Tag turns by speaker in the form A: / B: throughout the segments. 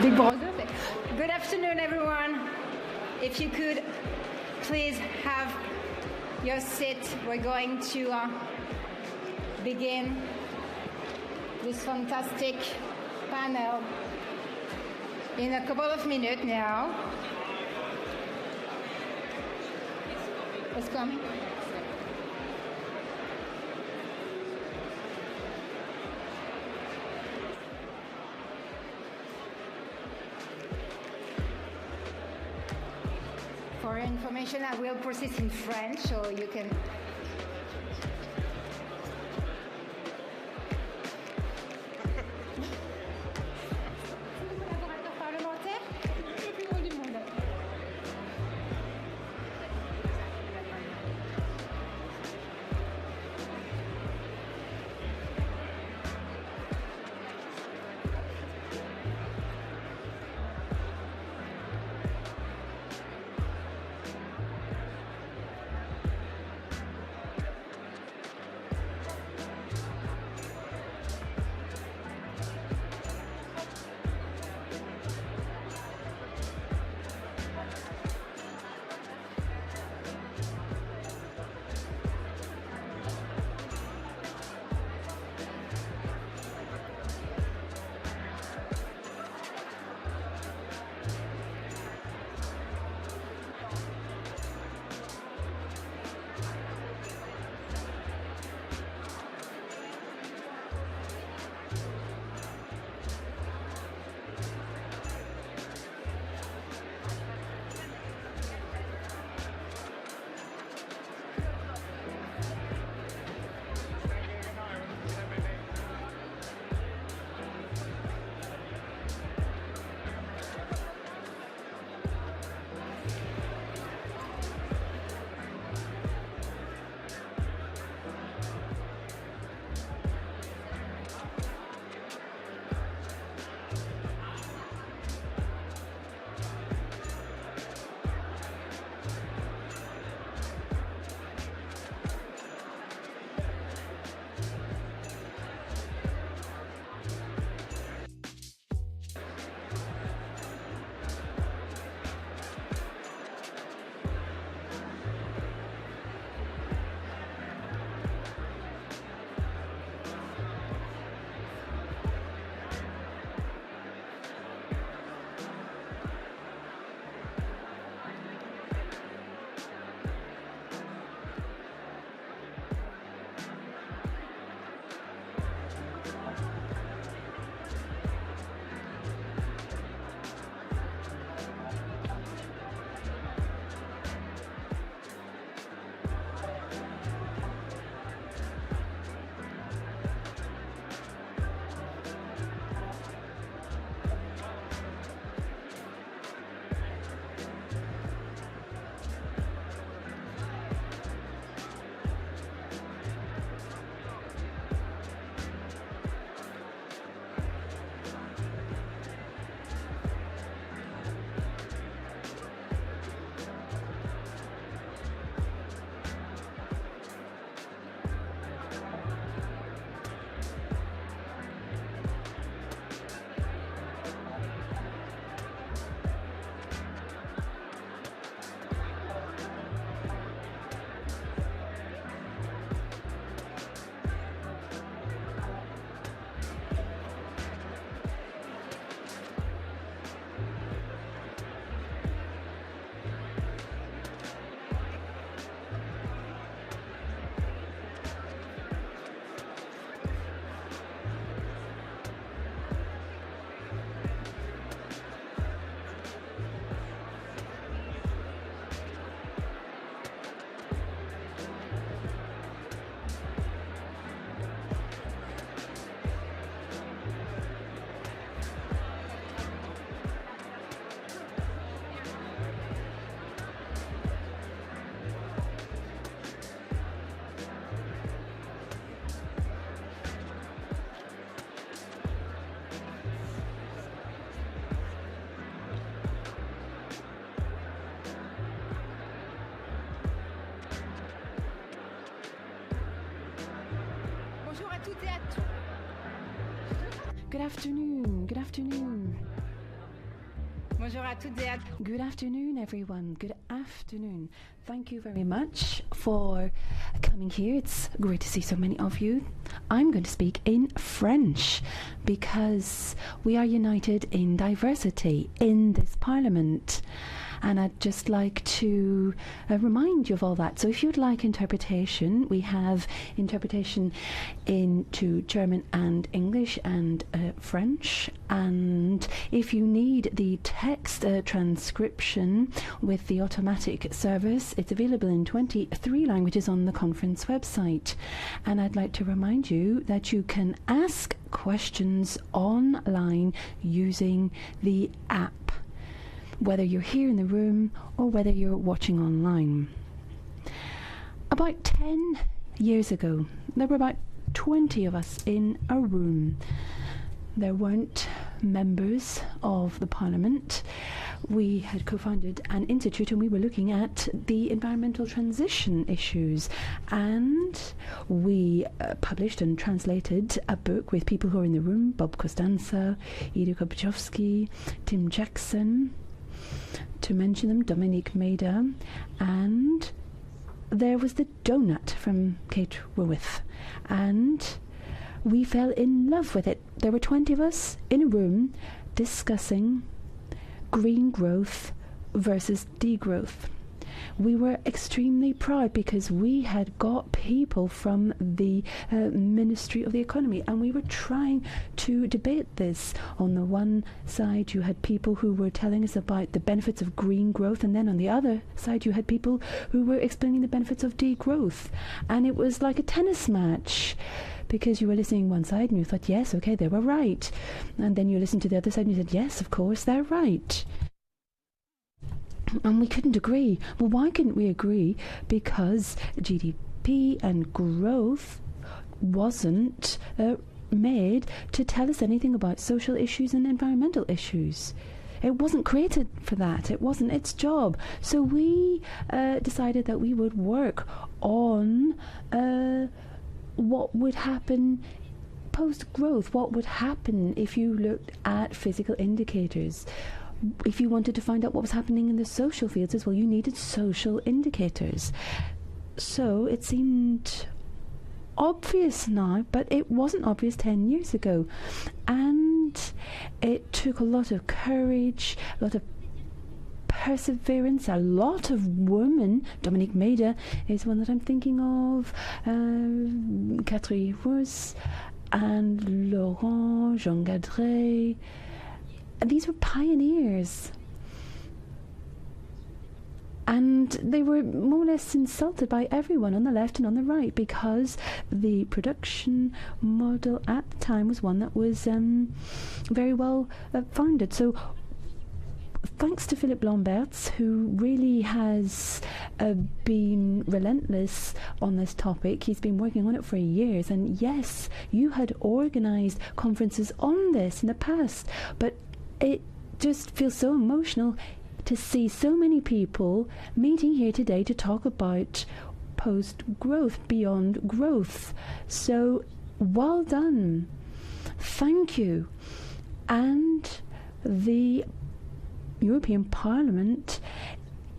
A: Big brother. Good afternoon, everyone. If you could please have your seat, we're going to begin this fantastic panel in a couple of minutes now. It's coming. For your information, I will proceed in French, so you can.
B: Good afternoon. Good afternoon.
A: Bonjour à toutes et à tous.
B: Good afternoon, everyone. Good afternoon. Thank you very much for coming here. It's great to see so many of you. I'm going to speak in French because we are united in diversity in this Parliament. And I'd just like to remind you of all that. So if you'd like interpretation, we have interpretation into German and English and French. And if you need the text transcription with the automatic service, it's available in 23 languages on the conference website. And I'd like to remind you that you can ask questions online using the app, whether you're here in the room or whether you're watching online. About 10 years ago, there were about 20 of us in a room. There weren't members of the Parliament. We had co-founded an institute and we were looking at the environmental transition issues, and we published and translated a book with people who are in the room: Bob Costanza, Ido Kopczowski, Tim Jackson, to mention them, Dominique Maida, and there was the donut from Kate Raworth, and we fell in love with it. There were 20 of us in a room discussing green growth versus degrowth. We were extremely proud because we had got people from the Ministry of the Economy, and we were trying to debate this. On the one side you had people who were telling us about the benefits of green growth, and then on the other side you had people who were explaining the benefits of degrowth. And it was like a tennis match, because you were listening one side and you thought, yes, okay, they were right. And then you listened to the other side and you said, yes, of course, they're right. And we couldn't agree. Well, why couldn't we agree? Because GDP and growth wasn't made to tell us anything about social issues and environmental issues. It wasn't created for that. It wasn't its job. So we decided that we would work on what would happen post-growth, what would happen if you looked at physical indicators. If you wanted to find out what was happening in the social fields as well, you needed social indicators. So it seemed obvious now, but it wasn't obvious 10 years ago. And it took a lot of courage, a lot of perseverance, a lot of women. Dominique Maida is one that I'm thinking of, Jany-Catrice and Laurent, Jany-Catrice. These were pioneers, and they were more or less insulted by everyone on the left and on the right, because the production model at the time was one that was very well founded. So thanks to Philippe Lamberts, who really has been relentless on this topic. He's been working on it for years, and yes, you had organised conferences on this in the past, but it just feels so emotional to see so many people meeting here today to talk about post-growth, beyond growth. So well done. Thank you. And the European Parliament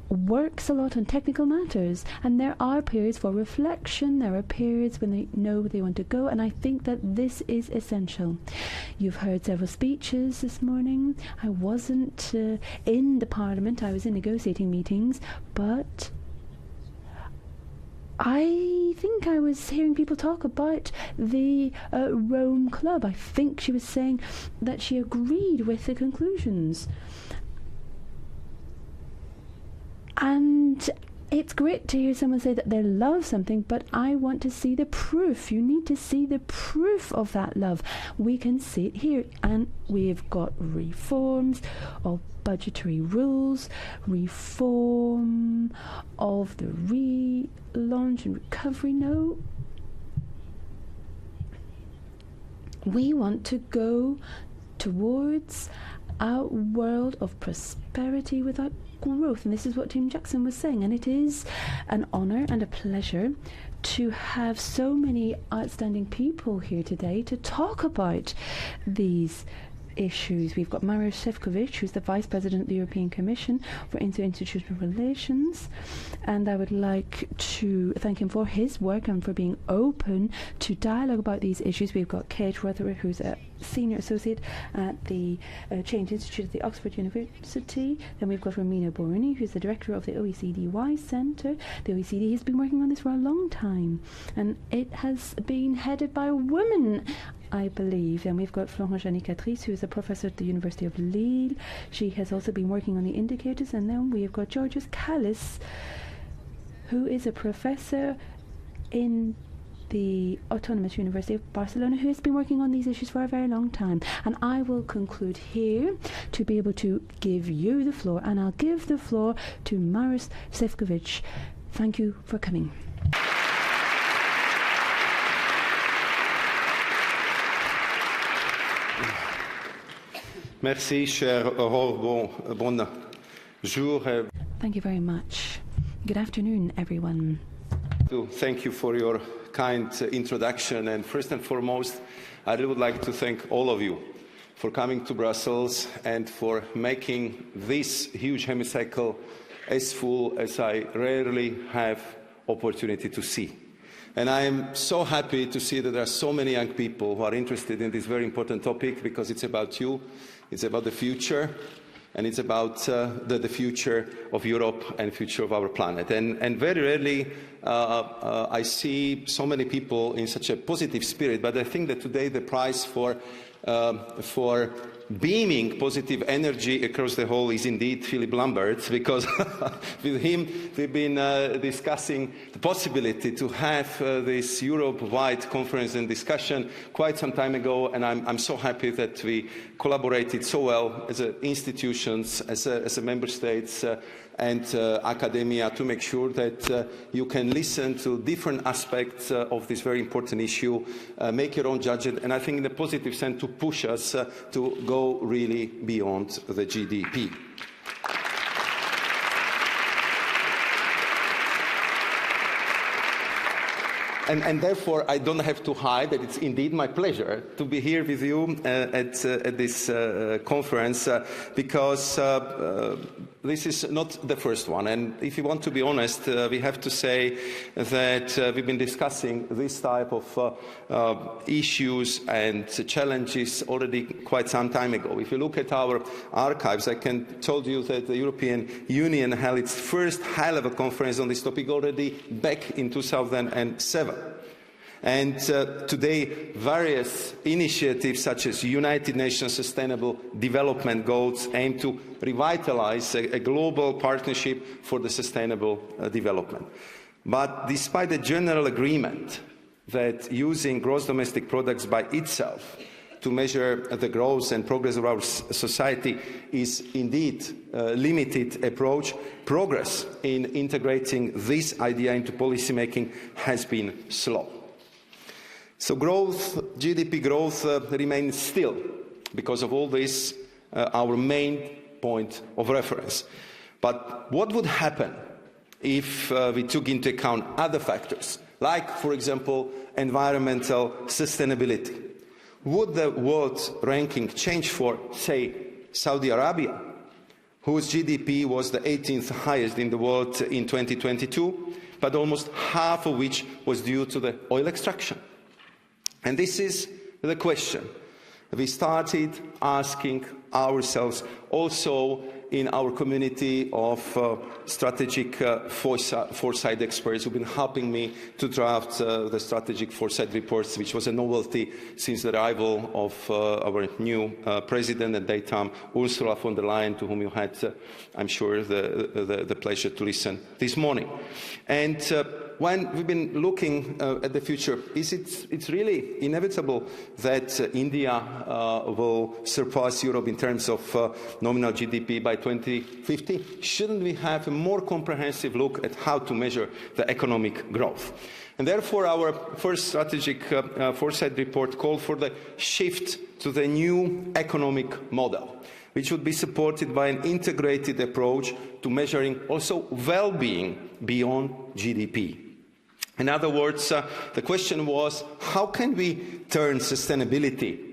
B: works a lot on technical matters, and there are periods for reflection, there are periods when they know where they want to go, and I think that this is essential. You've heard several speeches this morning. I wasn't in the Parliament, I was in negotiating meetings, but I think I was hearing people talk about the Rome Club. I think she was saying that she agreed with the conclusions. And it's great to hear someone say that they love something, but I want to see the proof. You need to see the proof of that love. We can see it here, and we've got reforms of budgetary rules, reform of the relaunch and recovery. No, we want to go towards a world of prosperity without growth, and this is what Tim Jackson was saying, and it is an honour and a pleasure to have so many outstanding people here today to talk about these issues. We've got Maros Šefčovič, who's the Vice President of the European Commission for Interinstitutional Relations, and I would like to thank him for his work and for being open to dialogue about these issues. We've got Kate Rutherford, who's a Senior Associate at the Change Institute at the Oxford University. Then we've got Romina Boarini, who's the Director of the OECD Wise Centre. The OECD has been working on this for a long time, and it has been headed by a woman, I believe. And we've got Florence Jany-Catrice, who is a professor at the University of Lille. She has also been working on the indicators. And then we have got Giorgos Kallis, who is a professor in the Autonomous University of Barcelona, who has been working on these issues for a very long time. And I will conclude here to be able to give you the floor, and I'll give the floor to Maros Šefčovič. Thank you for coming.
C: Merci, cher Aurore. Bonjour.
B: Thank you very much. Good afternoon, everyone.
C: Thank you for your kind introduction. And first and foremost, I really would like to thank all of you for coming to Brussels and for making this huge hemicycle as full as I rarely have opportunity to see. And I am so happy to see that there are so many young people who are interested in this very important topic, because it's about you, it's about the future, and it's about the future of Europe and future of our planet. And very rarely I see so many people in such a positive spirit, but I think that today the prize for beaming positive energy across the whole is indeed Philip Lambert, because with him we've been discussing the possibility to have this Europe-wide conference and discussion quite some time ago, and I'm so happy that we collaborated so well as institutions, as a member states and academia, to make sure that you can listen to different aspects of this very important issue, make your own judgment, and I think in a positive sense to push us to go really beyond the GDP. And therefore, I don't have to hide that it's indeed my pleasure to be here with you at this conference, because this is not the first one. And if you want to be honest, we have to say that we've been discussing this type of issues and challenges already quite some time ago. If you look at our archives, I can tell you that the European Union held its first high-level conference on this topic already back in 2007. And today, various initiatives such as United Nations Sustainable Development Goals aim to revitalize a global partnership for the sustainable development. But despite the general agreement that using gross domestic products by itself to measure the growth and progress of our society is indeed a limited approach, progress in integrating this idea into policy making has been slow. So growth, GDP growth remains still, because of all this, our main point of reference. But what would happen if we took into account other factors, like, for example, environmental sustainability? Would the world ranking change for, say, Saudi Arabia, whose GDP was the 18th highest in the world in 2022, but almost half of which was due to the oil extraction? And this is the question we started asking ourselves also in our community of strategic foresight experts who've been helping me to draft the strategic foresight reports, which was a novelty since the arrival of our new president at that time, Ursula von der Leyen, to whom you had, I'm sure, the pleasure to listen this morning. And when we've been looking at the future, it's really inevitable that India will surpass Europe in terms of nominal GDP by 2050. Shouldn't we have a more comprehensive look at how to measure the economic growth? And therefore, our first strategic foresight report called for the shift to the new economic model, which would be supported by an integrated approach to measuring also well-being beyond GDP. In other words, the question was, how can we turn sustainability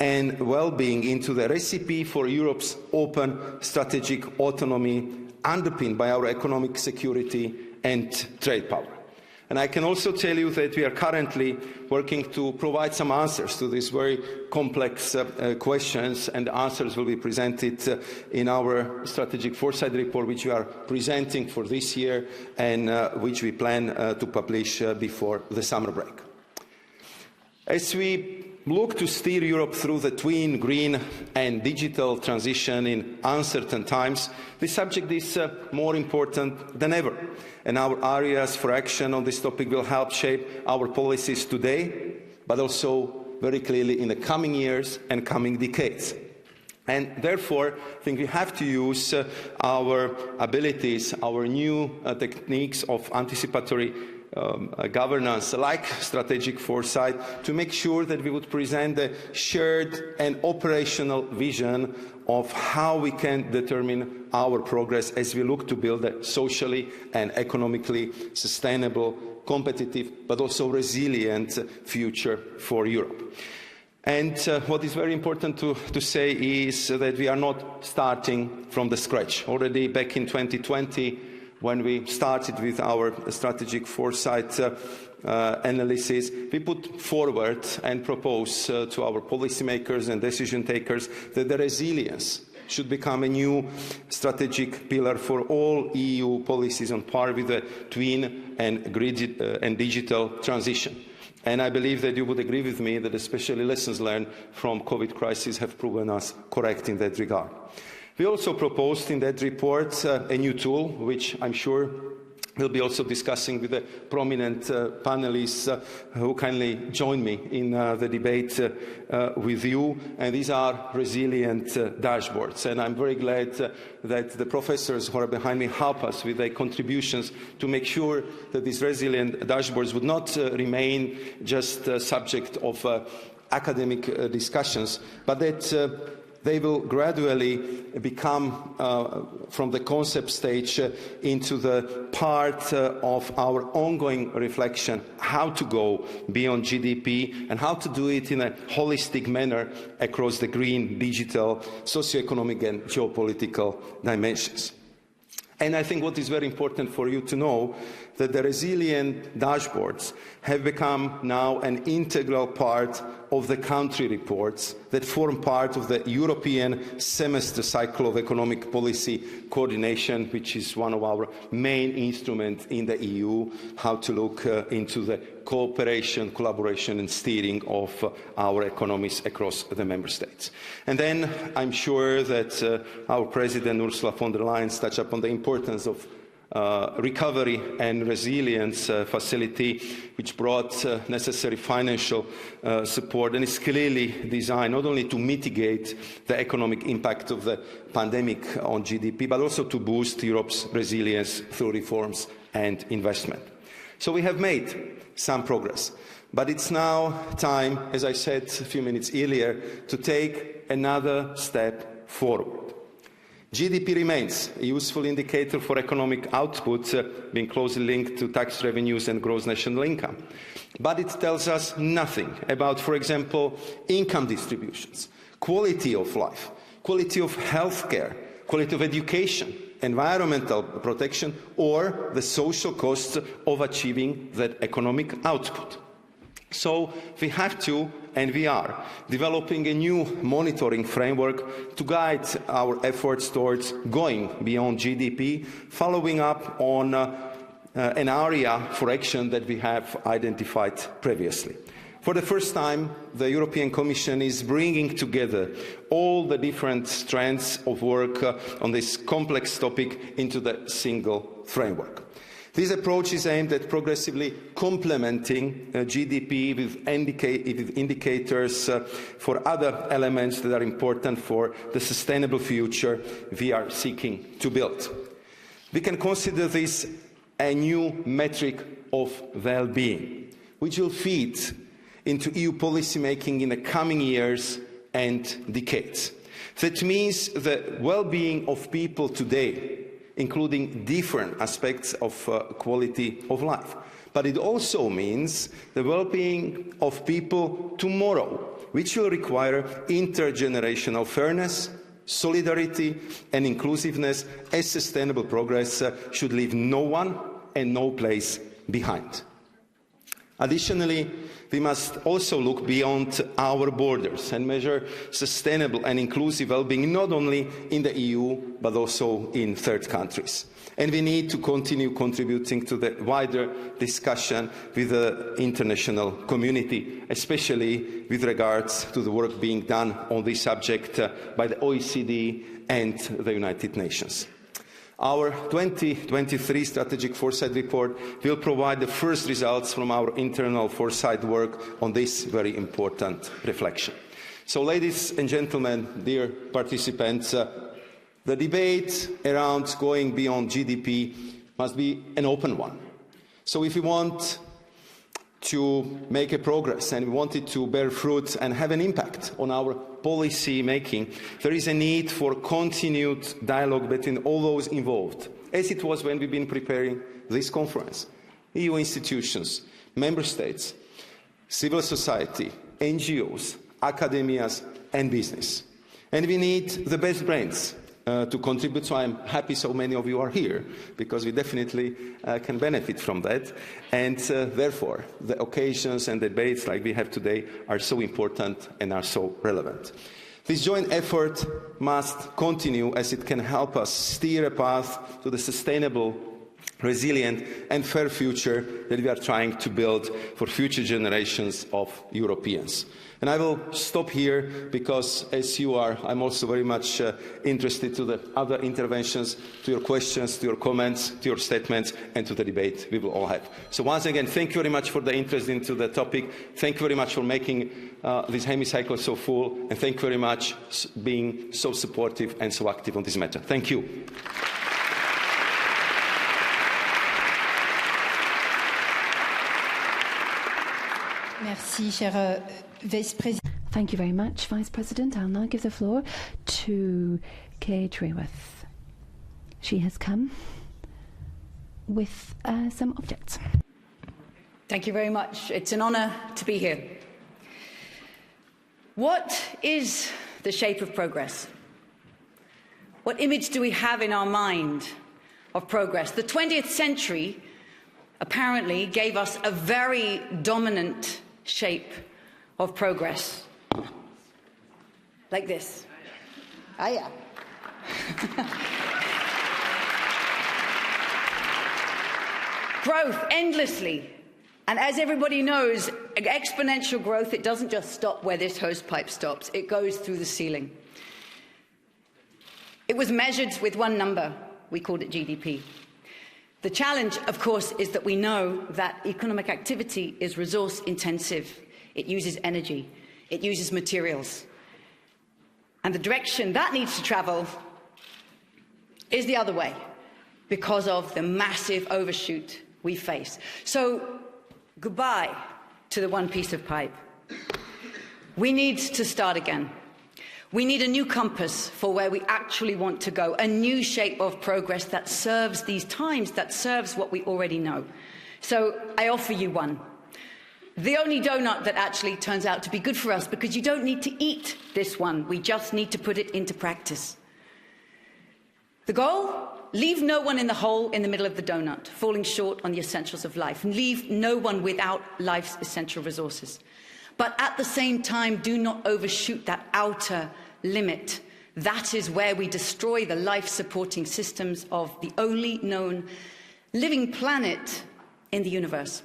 C: and well-being into the recipe for Europe's open strategic autonomy, underpinned by our economic security and trade power. And I can also tell you that we are currently working to provide some answers to these very complex questions, and the answers will be presented in our strategic foresight report, which we are presenting for this year and which we plan to publish before the summer break. As we look to steer Europe through the twin green and digital transition in uncertain times, this subject is more important than ever, and our areas for action on this topic will help shape our policies today, but also very clearly in the coming years and coming decades. And therefore, I think we have to use our abilities, our new techniques of anticipatory governance, like strategic foresight, to make sure that we would present a shared and operational vision of how we can determine our progress as we look to build a socially and economically sustainable, competitive, but also resilient future for Europe. And what is very important to say is that we are not starting from the scratch. Already back in 2020, when we started with our strategic foresight analysis, we put forward and proposed to our policymakers and decision takers that the resilience should become a new strategic pillar for all EU policies on par with the twin and digital transition. And I believe that you would agree with me that especially lessons learned from the COVID crisis have proven us correct in that regard. We also proposed in that report a new tool, which I'm sure we'll be also discussing with the prominent panelists who kindly join me in the debate with you. And these are resilient dashboards. And I'm very glad that the professors who are behind me help us with their contributions to make sure that these resilient dashboards would not remain just subject of academic discussions, but that they will gradually become, from the concept stage, into the part of our ongoing reflection, how to go beyond GDP and how to do it in a holistic manner across the green, digital, socio-economic and geopolitical dimensions. And I think what is very important for you to know that the resilient dashboards have become now an integral part of the country reports that form part of the European semester cycle of economic policy coordination, which is one of our main instruments in the EU, how to look into the cooperation, collaboration and steering of our economies across the member states. And then I'm sure that our President Ursula von der Leyen touched upon the importance of recovery and resilience facility, which brought necessary financial support and is clearly designed not only to mitigate the economic impact of the pandemic on GDP, but also to boost Europe's resilience through reforms and investment. So we have made some progress, but it's now time, as I said a few minutes earlier, to take another step forward. GDP remains a useful indicator for economic output, being closely linked to tax revenues and gross national income. But it tells us nothing about, for example, income distributions, quality of life, quality of healthcare, quality of education, environmental protection, or the social costs of achieving that economic output. So we have to, and we are, developing a new monitoring framework to guide our efforts towards going beyond GDP, following up on an area for action that we have identified previously. For the first time, the European Commission is bringing together all the different strands of work on this complex topic into the single framework. This approach is aimed at progressively complementing GDP with indicators for other elements that are important for the sustainable future we are seeking to build. We can consider this a new metric of well-being, which will feed into EU policy making in the coming years and decades. That means the well-being of people today, including different aspects of quality of life. But it also means the well-being of people tomorrow, which will require intergenerational fairness, solidarity and inclusiveness, as sustainable progress should leave no one and no place behind. Additionally, we must also look beyond our borders and measure sustainable and inclusive well-being not only in the EU but also in third countries. And we need to continue contributing to the wider discussion with the international community, especially with regards to the work being done on this subject by the OECD and the United Nations. Our 2023 Strategic Foresight Report will provide the first results from our internal foresight work on this very important reflection. So, ladies and gentlemen, dear participants, the debate around going beyond GDP must be an open one. So if we want to make a progress and we want it to bear fruit and have an impact on our policy making, there is a need for continued dialogue between all those involved, as it was when we've been preparing this conference. EU institutions, member states, civil society, NGOs, academias and business. And we need the best brains to contribute, so I'm happy so many of you are here, because we definitely can benefit from that. And therefore, the occasions and debates like we have today are so important and are so relevant. This joint effort must continue, as it can help us steer a path to the sustainable, resilient and fair future that we are trying to build for future generations of Europeans. And I will stop here because, as you are, I'm also very much interested to the other interventions, to your questions, to your comments, to your statements and to the debate we will all have. So once again, thank you very much for the interest into the topic. Thank you very much for making this hemicycle so full, and thank you very much for being so supportive and so active on this matter. Thank you.
D: Merci, cher Vice President.
B: Thank you very much, Vice President. I'll now give the floor to Jany-Catrice. She has come with some objects.
D: Thank you very much. It's an honour to be here. What is the shape of progress? What image do we have in our mind of progress? The 20th century apparently gave us a very dominant shape of progress. Like this. Ah, yeah. Growth endlessly. And as everybody knows, exponential growth, it doesn't just stop where this hosepipe stops. It goes through the ceiling. It was measured with one number. We called it GDP. The challenge, of course, is that we know that economic activity is resource intensive. It uses energy. It uses materials. And the direction that needs to travel is the other way, because of the massive overshoot we face. So goodbye to the one piece of pipe. We need to start again. We need a new compass for where we actually want to go, a new shape of progress that serves these times, that serves what we already know. So I offer you one. The only donut that actually turns out to be good for us, because you don't need to eat this one. We just need to put it into practice. The goal? Leave no one in the hole in the middle of the donut, falling short on the essentials of life, and leave no one without life's essential resources. But at the same time, do not overshoot that outer limit. That is where we destroy the life-supporting systems of the only known living planet in the universe.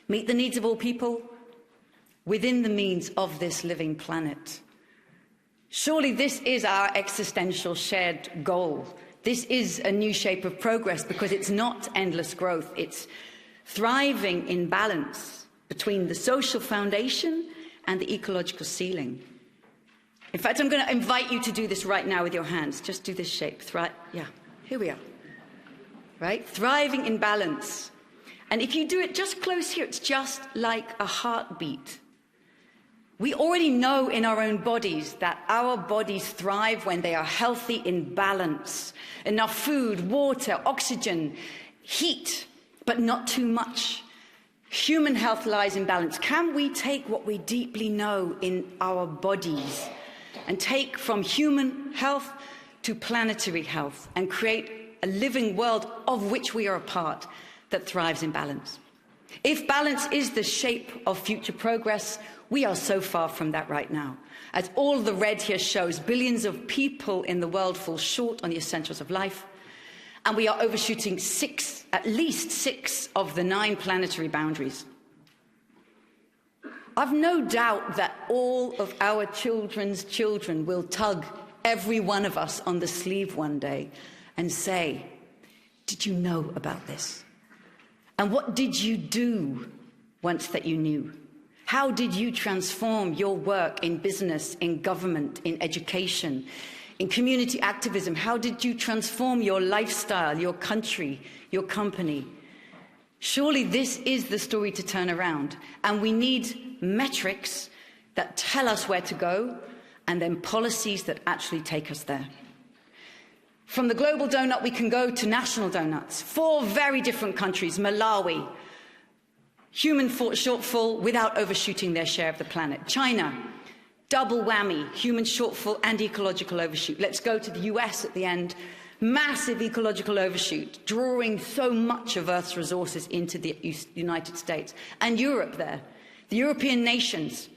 D: Meet the needs of all people within the means of this living planet. Surely this is our existential shared goal. This is a new shape of progress, because it's not endless growth. It's thriving in balance between the social foundation and the ecological ceiling. In fact, I'm going to invite you to do this right now with your hands. Just do this shape. Yeah, here we are. Right? Thriving in balance. And if you do it just close here, it's just like a heartbeat. We already know in our own bodies that our bodies thrive when they are healthy in balance. Enough food, water, oxygen, heat, but not too much. Human health lies in balance. Can we take what we deeply know in our bodies and take from human health to planetary health and create a living world of which we are a part that thrives in balance? If balance is the shape of future progress, we are so far from that right now. As all the red here shows, billions of people in the world fall short on the essentials of life, and we are overshooting at least six of the 9 planetary boundaries. I've no doubt that all of our children's children will tug every one of us on the sleeve one day and say, "Did you know about this? And what did you do once that you knew? How did you transform your work in business, in government, in education, in community activism? How did you transform your lifestyle, your country, your company?" Surely this is the story to turn around, and we need metrics that tell us where to go, and then policies that actually take us there. From the global donut, we can go to national donuts. 4 very different countries. Malawi, human shortfall without overshooting their share of the planet. China, double whammy, human shortfall and ecological overshoot. Let's go to the US at the end. Massive ecological overshoot, drawing so much of Earth's resources into the United States. And Europe there, the European nations.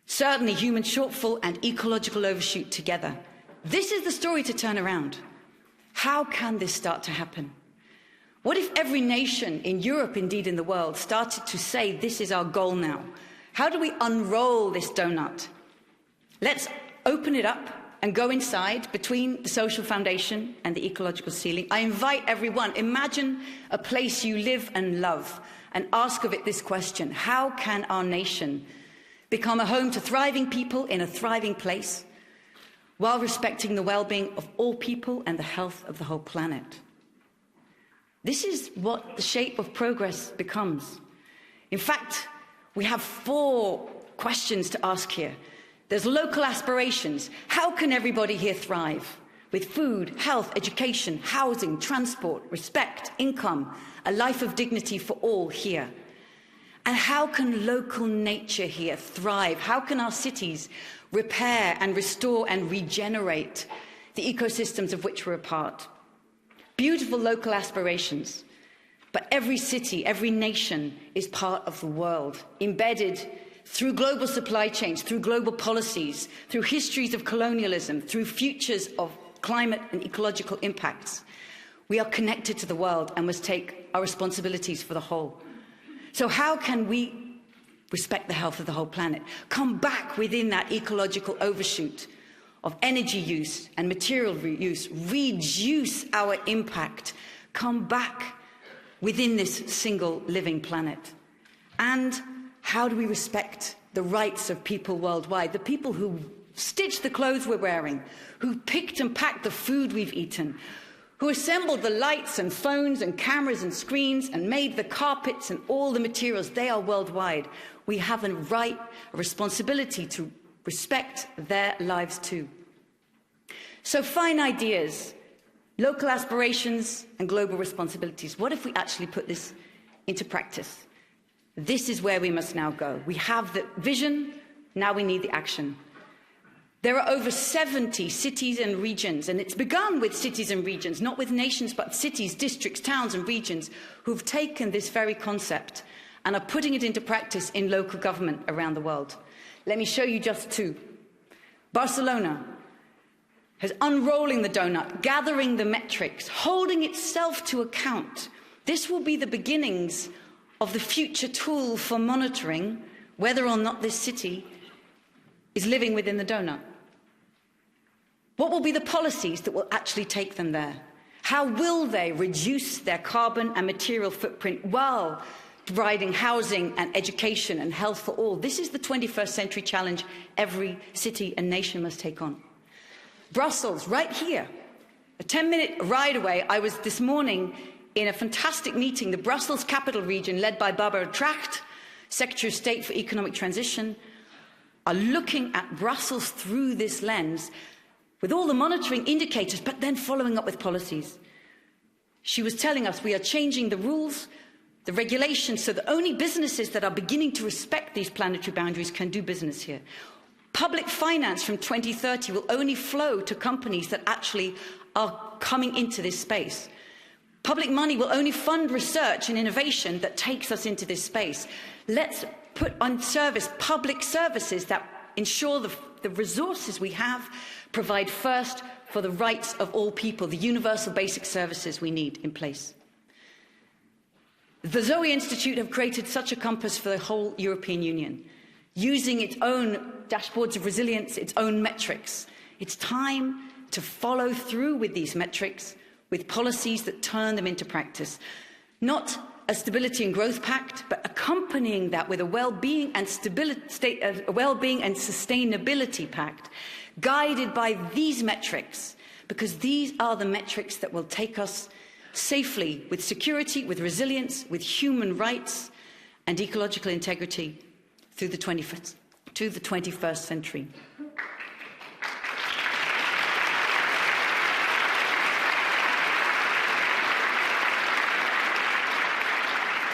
D: Certainly human shortfall and ecological overshoot together. This is the story to turn around. How can this start to happen? What if every nation in Europe, indeed in the world, started to say, this is our goal now? How do we unroll this donut? Let's open it up and go inside between the social foundation and the ecological ceiling. I invite everyone, imagine a place you live and love and ask of it this question: how can our nation become a home to thriving people in a thriving place while respecting the well-being of all people and the health of the whole planet? This is what the shape of progress becomes. In fact, we have 4 questions to ask here. There's local aspirations. How can everybody here thrive? With food, health, education, housing, transport, respect, income, a life of dignity for all here. And how can local nature here thrive? How can our cities repair and restore and regenerate the ecosystems of which we're a part? Beautiful local aspirations. But every city, every nation is part of the world, embedded through global supply chains, through global policies, through histories of colonialism, through futures of climate and ecological impacts. We are connected to the world and must take our responsibilities for the whole. So how can we respect the health of the whole planet, come back within that ecological overshoot of energy use and material use, reduce our impact, come back within this single living planet? And how do we respect the rights of people worldwide, the people who stitched the clothes we're wearing, who picked and packed the food we've eaten, who assembled the lights and phones and cameras and screens and made the carpets and all the materials? They are worldwide. We have a right, a responsibility to respect their lives too. So fine ideas, local aspirations and global responsibilities. What if we actually put this into practice? This is where we must now go. We have the vision, now we need the action. There are over 70 cities and regions, and it's begun with cities and regions, not with nations, but cities, districts, towns and regions who've taken this very concept and are putting it into practice in local government around the world. Let me show you just 2. Barcelona is unrolling the donut, gathering the metrics, holding itself to account. This will be the beginnings of the future tool for monitoring whether or not this city is living within the donut. What will be the policies that will actually take them there? How will they reduce their carbon and material footprint while providing housing and education and health for all? This is the 21st century challenge every city and nation must take on. Brussels, right here, a 10-minute ride away. I was this morning in a fantastic meeting, the Brussels capital region, led by Barbara Tracht, Secretary of State for Economic Transition, are looking at Brussels through this lens with all the monitoring indicators, but then following up with policies. She was telling us we are changing the rules, the regulations so that only businesses that are beginning to respect these planetary boundaries can do business here. Public finance from 2030 will only flow to companies that actually are coming into this space. Public money will only fund research and innovation that takes us into this space. Let's put on service public services that ensure the resources we have provide first for the rights of all people, the universal basic services we need in place. The Zoe Institute have created such a compass for the whole European Union, using its own dashboards of resilience, its own metrics. It's time to follow through with these metrics, with policies that turn them into practice. Not a stability and growth pact, but accompanying that with a well-being and sustainability pact, guided by these metrics, because these are the metrics that will take us safely with security, with resilience, with human rights and ecological integrity through the 21st century.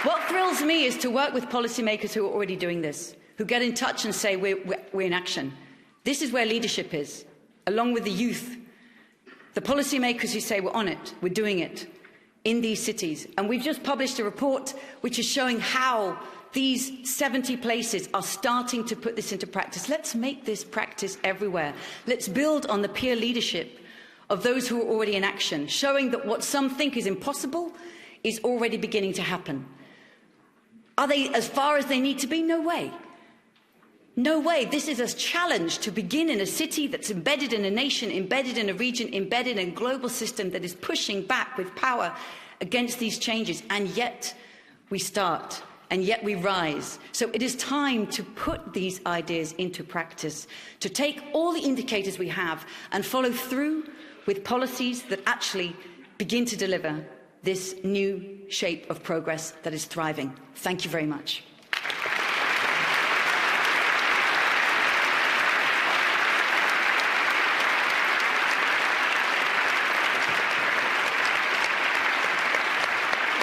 D: What thrills me is to work with policymakers who are already doing this, who get in touch and say, we're in action. This is where leadership is, along with the youth. The policymakers who say, we're on it, we're doing it in these cities. And we've just published a report which is showing how these 70 places are starting to put this into practice. Let's make this practice everywhere. Let's build on the peer leadership of those who are already in action, showing that what some think is impossible is already beginning to happen. Are they as far as they need to be? No way. No way. This is a challenge to begin in a city that's embedded in a nation, embedded in a region, embedded in a global system that is pushing back with power against these changes. And yet we start, and yet we rise. So it is time to put these ideas into practice, to take all the indicators we have and follow through with policies that actually begin to deliver this new shape of progress that is thriving. Thank you very much.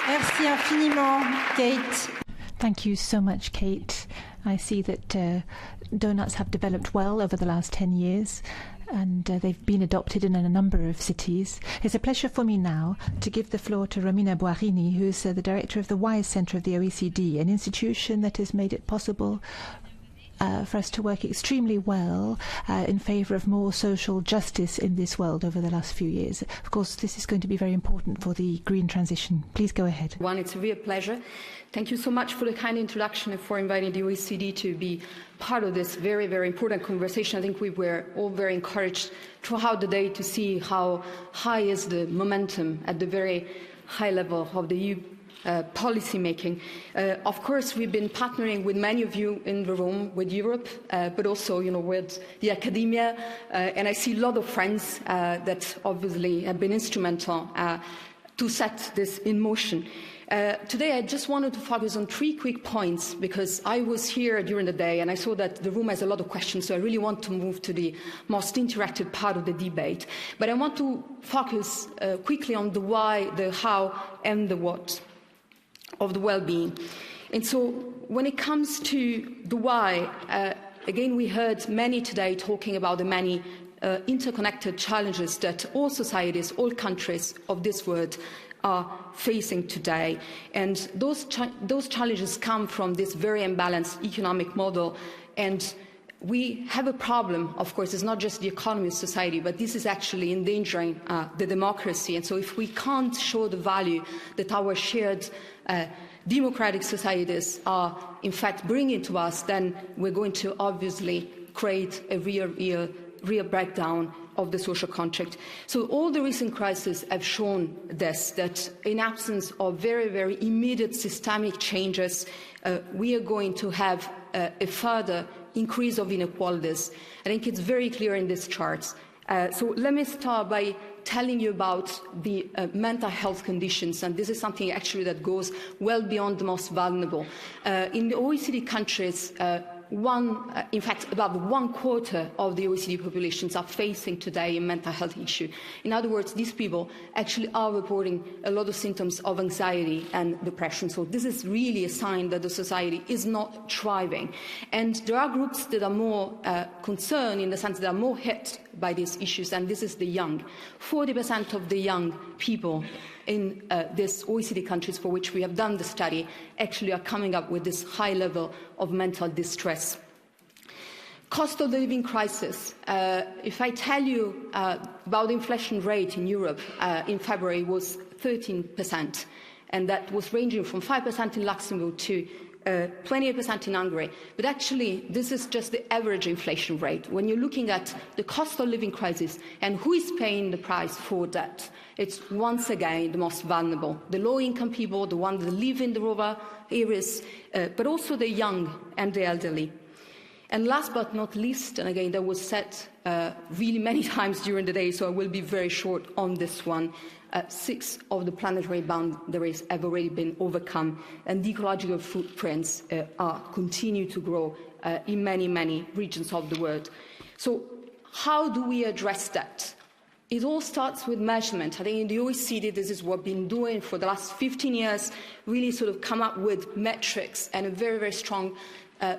A: Merci infiniment, Kate.
B: Thank you so much, Kate. I see that donuts have developed well over the last 10 years. And they've been adopted in a number of cities. It's a pleasure for me now to give the floor to Romina Boarini, who's the director of the WISE Centre of the OECD, an institution that has made it possible for us to work extremely well in favour of more social justice in this world over the last few years. Of course, this is going to be very important for the green transition. Please go ahead.
E: It's a real pleasure. Thank you so much for the kind introduction and for inviting the OECD to be part of this very, very important conversation. I think we were all very encouraged throughout the day to see how high is the momentum at the very high level of the EU policy making. Of course, we've been partnering with many of you in the room, with Europe, but also, with the academia. And I see a lot of friends that obviously have been instrumental to set this in motion. Today, I just wanted to focus on 3 quick points because I was here during the day and I saw that the room has a lot of questions, so I really want to move to the most interactive part of the debate. But I want to focus quickly on the why, the how, and the what of the well-being. And so when it comes to the why, again, we heard many today talking about the many interconnected challenges that all societies, all countries of this world are facing today. And those challenges come from this very imbalanced economic model. And we have a problem, of course, it's not just the economy of society, but this is actually endangering the democracy. And so if we can't show the value that our shared democratic societies are, in fact, bringing to us, then we're going to obviously create a real breakdown of the social contract. So all the recent crises have shown this, that in absence of very, very immediate systemic changes, we are going to have a further increase of inequalities. I think it's very clear in these charts. So let me start by telling you about the mental health conditions, and this is something actually that goes well beyond the most vulnerable. In the OECD countries, in fact, about 1/4 of the OECD populations are facing today a mental health issue. In other words, these people actually are reporting a lot of symptoms of anxiety and depression. So this is really a sign that the society is not thriving. And there are groups that are more concerned in the sense that are more hit by these issues, and this is the young. 40% of the young people in these OECD countries for which we have done the study actually are coming up with this high level of mental distress. Cost of the living crisis. If I tell you about the inflation rate in Europe in February was 13%, and that was ranging from 5% in Luxembourg to 28% in Hungary. But actually, this is just the average inflation rate. When you're looking at the cost of living crisis and who is paying the price for that, it's once again the most vulnerable, the low-income people, the ones that live in the rural areas, but also the young and the elderly. And last but not least, and again, that was said really many times during the day, so I will be very short on this one, 6 of the planetary boundaries have already been overcome, and the ecological footprints continue to grow in many, many regions of the world. So how do we address that? It all starts with measurement. I think in the OECD, this is what we've been doing for the last 15 years, really sort of come up with metrics and a very, very strong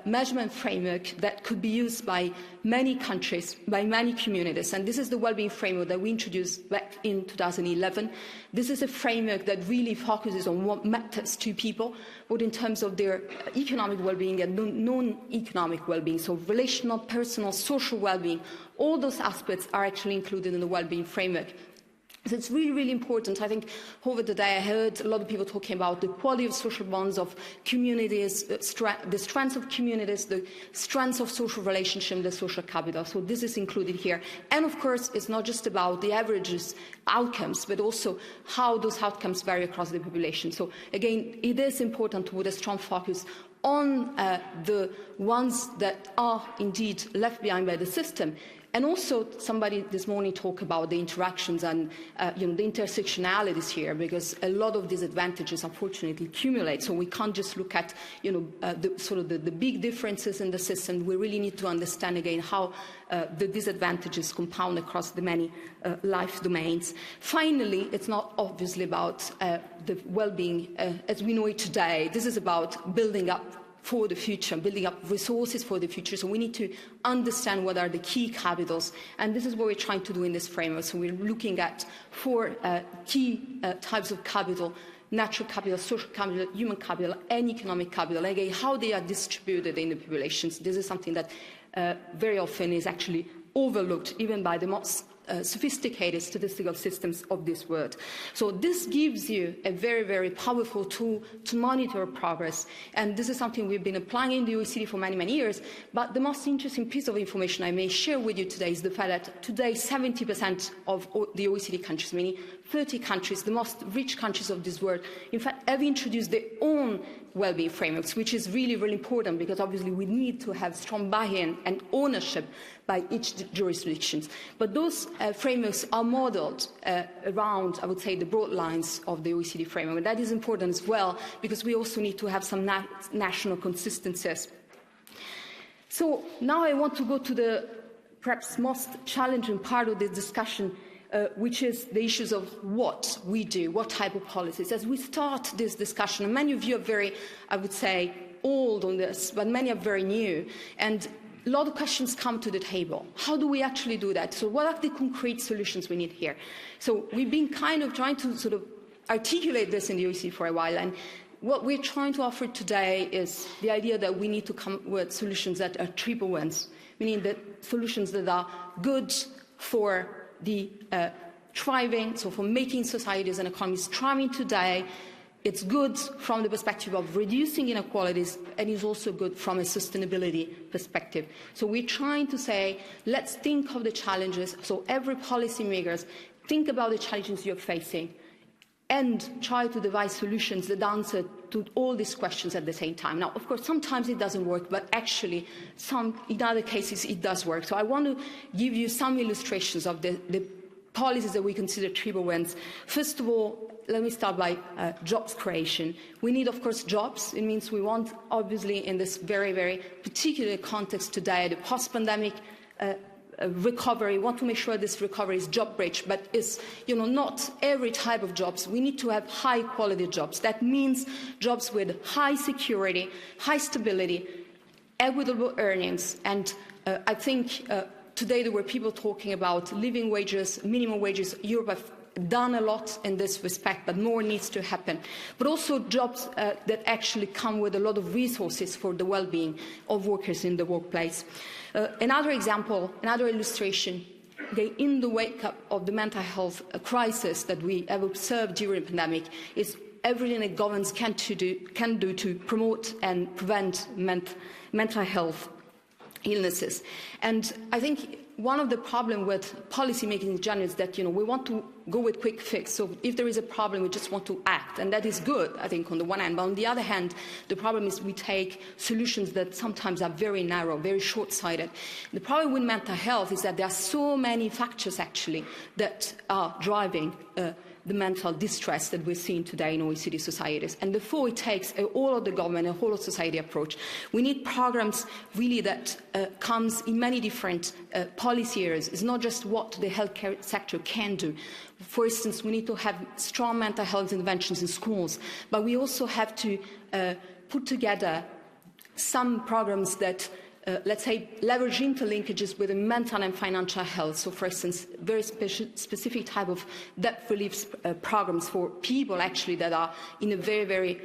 E: measurement framework that could be used by many countries, by many communities. And this is the wellbeing framework that we introduced back in 2011. This is a framework that really focuses on what matters to people, both in terms of their economic well-being and non-economic well-being. So relational, personal, social well-being, all those aspects are actually included in the wellbeing framework. So it's really, really important. I think over the day I heard a lot of people talking about the quality of social bonds of communities, the strengths of communities, the strengths of social relationships, the social capital. So this is included here. And of course, it's not just about the averages outcomes, but also how those outcomes vary across the population. So again, it is important to put a strong focus on the ones that are indeed left behind by the system. And also, somebody this morning talked about the interactions and the intersectionalities here, because a lot of these advantages, unfortunately, accumulate. So we can't just look at the big differences in the system. We really need to understand again how the disadvantages compound across the many life domains. Finally, it's not obviously about the well-being as we know it today. This is about building up for the future, building up resources for the future. So we need to understand what are the key capitals. And this is what we're trying to do in this framework. So we're looking at 4 key types of capital: natural capital, social capital, human capital, and economic capital. Again, how they are distributed in the populations. This is something that very often is actually overlooked, even by the most sophisticated statistical systems of this world. So this gives you a very, very powerful tool to monitor progress. And this is something we've been applying in the OECD for many, many years. But the most interesting piece of information I may share with you today is the fact that today 70% of the OECD countries, meaning 30 countries, the most rich countries of this world, in fact, have introduced their own well-being frameworks, which is really, really important, because obviously we need to have strong buy-in and ownership by each jurisdiction. But those frameworks are modelled around, I would say, the broad lines of the OECD framework. And that is important as well, because we also need to have some national consistencies. So now I want to go to the perhaps most challenging part of this discussion, which is the issues of what we do, what type of policies. As we start this discussion, and many of you are very, I would say, old on this, but many are very new. And a lot of questions come to the table. How do we actually do that? So what are the concrete solutions we need here? So we've been kind of trying to sort of articulate this in the OECD for a while. And what we're trying to offer today is the idea that we need to come with solutions that are triple wins, meaning that solutions that are good for the thriving, so for making societies and economies thriving today. It's good from the perspective of reducing inequalities, and is also good from a sustainability perspective. So we're trying to say, let's think of the challenges. So every policymaker, think about the challenges you're facing and try to devise solutions that answer to all these questions at the same time. Now, of course, sometimes it doesn't work, but actually, in other cases, it does work. So I want to give you some illustrations of the policies that we consider triple wins. First of all, let me start by jobs creation. We need, of course, jobs. It means we want, obviously, in this very, very particular context today, the post-pandemic recovery. We want to make sure this recovery is job-rich, but is, not every type of jobs. We need to have high-quality jobs. That means jobs with high security, high stability, equitable earnings, and I think today there were people talking about living wages, minimum wages. Europe have done a lot in this respect, but more needs to happen. But also jobs that actually come with a lot of resources for the well-being of workers in the workplace. Another example, another illustration, in the wake-up of the mental health crisis that we have observed during the pandemic is everything that governments can do to promote and prevent mental health illnesses. And I think one of the problems with policy making in general is that, we want to go with quick fix. So if there is a problem, we just want to act. And that is good, I think, on the one hand. But on the other hand, the problem is we take solutions that sometimes are very narrow, very short-sighted. The problem with mental health is that there are so many factors, actually, that are driving the mental distress that we're seeing today in OECD societies. And therefore, it takes a whole of the government, a whole of society approach. We need programs really that comes in many different policy areas. It's not just what the healthcare sector can do. For instance, we need to have strong mental health interventions in schools, but we also have to put together some programs that let's say, leverage interlinkages with the mental and financial health. So, for instance, very specific type of debt relief programs for people actually that are in a very, very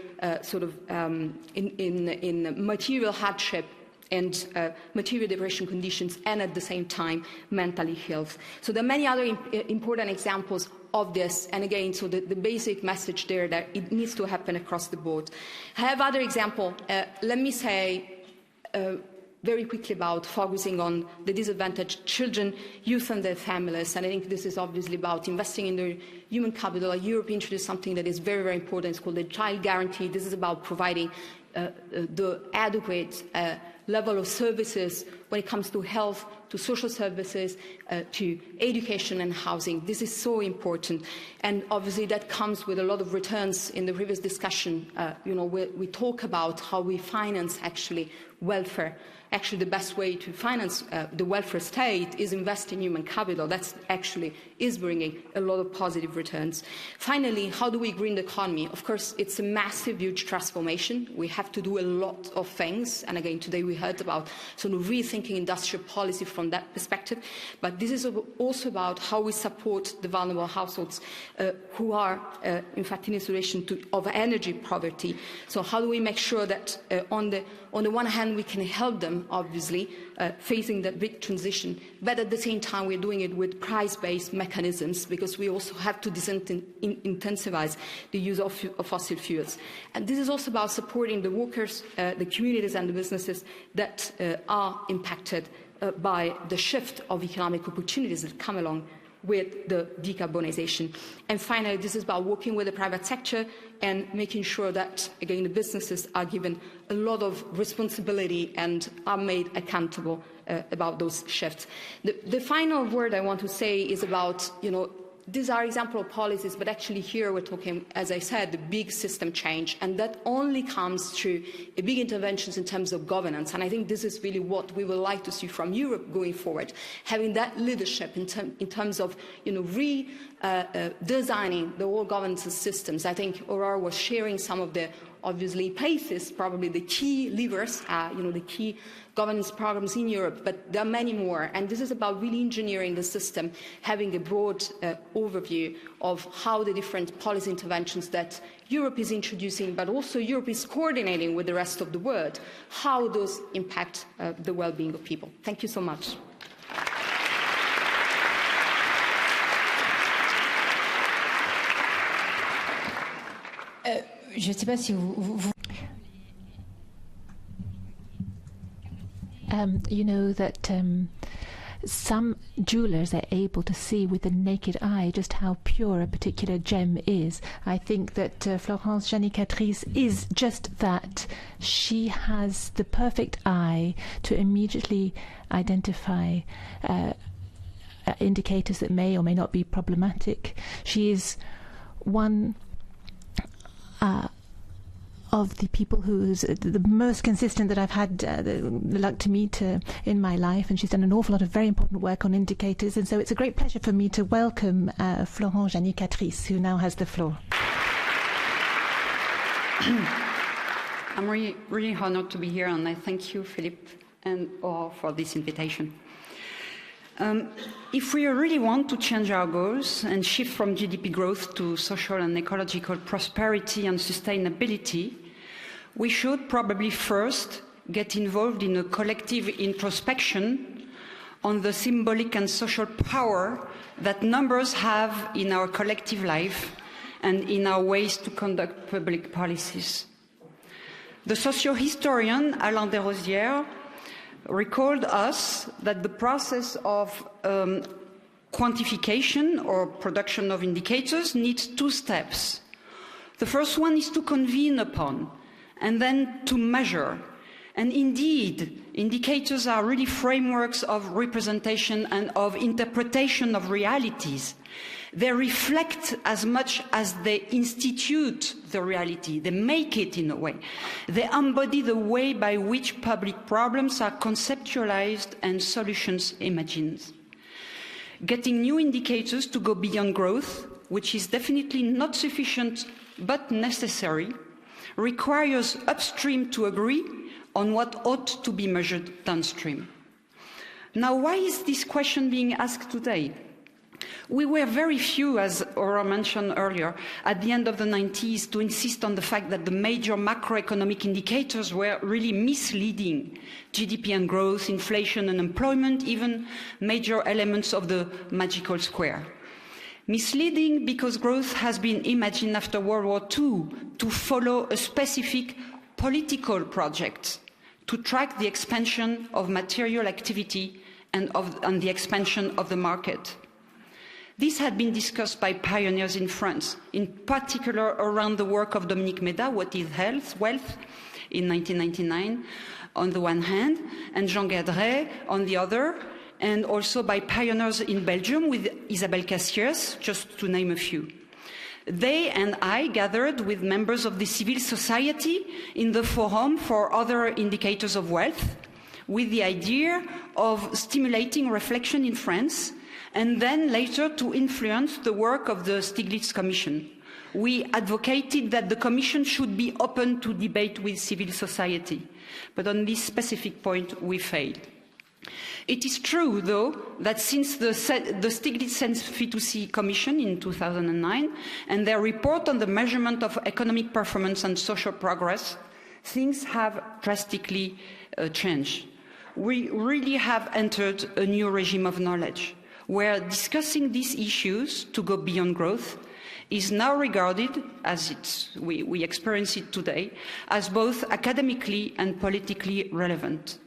E: in material hardship and material deprivation conditions, and at the same time mentally health. So there are many other important examples of this, and again, so the basic message there that it needs to happen across the board. I have other example. Let me say very quickly about focusing on the disadvantaged children, youth and their families. And I think this is obviously about investing in their human capital. Europe introduced something that is very, very important. It's called the Child Guarantee. This is about providing the adequate level of services when it comes to health, to social services, to education and housing. This is so important. And obviously that comes with a lot of returns. In the previous discussion, we talk about how we finance actually welfare. Actually, the best way to finance the welfare state is invest in human capital. That actually is bringing a lot of positive returns. Finally, how do we green the economy? Of course, it's a massive, huge transformation. We have to do a lot of things. And again, today we heard about sort of rethinking industrial policy from that perspective. But this is also about how we support the vulnerable households who are, in fact, in a situation of energy poverty. So how do we make sure that on the one hand, we can help them, obviously, facing that big transition, but at the same time, we're doing it with price-based mechanisms, because we also have to intensivize the use of fossil fuels. And this is also about supporting the workers, the communities and the businesses that are impacted by the shift of economic opportunities that come along with the decarbonisation. And finally, this is about working with the private sector and making sure that, again, the businesses are given a lot of responsibility and are made accountable about those shifts. The final word I want to say is about, these are example of policies, but actually here we're talking, as I said, the big system change, and that only comes through a big interventions in terms of governance. And I think this is really what we would like to see from Europe going forward, having that leadership in terms of, designing the whole governance systems. I think Aurore was sharing some of the, obviously, places, probably the key levers, the key governance programs in Europe, but there are many more. And this is about really engineering the system, having a broad overview of how the different policy interventions that Europe is introducing, but also Europe is coordinating with the rest of the world, how those impact the well-being of people. Thank you so much.
B: Je ne sais pas si vous... You know that some jewelers are able to see with the naked eye just how pure a particular gem is. I think that Florence Jany-Catrice is just that. She has the perfect eye to immediately identify indicators that may or may not be problematic. She is one of the people who's the most consistent that I've had the luck to meet in my life, and she's done an awful lot of very important work on indicators, and so it's a great pleasure for me to welcome Florence Jany-Catrice, who now has the floor.
F: I'm really honored to be here, and I thank you, Philippe and Aurore, for this invitation. If we really want to change our goals and shift from GDP growth to social and ecological prosperity and sustainability, we should probably first get involved in a collective introspection on the symbolic and social power that numbers have in our collective life and in our ways to conduct public policies. The socio-historian Alain Desrosières recalled us that the process of quantification or production of indicators needs two steps. The first one is to convene upon and then to measure. And indeed, indicators are really frameworks of representation and of interpretation of realities. They reflect as much as they institute the reality. They make it in a way. They embody the way by which public problems are conceptualized and solutions imagined. Getting new indicators to go beyond growth, which is definitely not sufficient but necessary, requires upstream to agree on what ought to be measured downstream. Now, why is this question being asked today? We were very few, as Aurore mentioned earlier, at the end of the 90s to insist on the fact that the major macroeconomic indicators were really misleading. GDP and growth, inflation and employment, even major elements of the magical square. Misleading because growth has been imagined after World War II to follow a specific political project to track the expansion of material activity and the expansion of the market. This had been discussed by pioneers in France, in particular around the work of Dominique Méda, What is Wealth, in 1999, on the one hand, and Jean Gadret on the other, and also by pioneers in Belgium with Isabelle Cassius, just to name a few. They and I gathered with members of the civil society in the Forum for Other Indicators of Wealth, with the idea of stimulating reflection in France, and then later to influence the work of the Stiglitz Commission. We advocated that the Commission should be open to debate with civil society, but on this specific point we failed. It is true, though, that since the Stiglitz Commission in 2009 and their report on the measurement of economic performance and social progress, things have drastically changed. We really have entered a new regime of knowledge, where discussing these issues to go beyond growth is now regarded, as we experience it today, as both academically and politically relevant.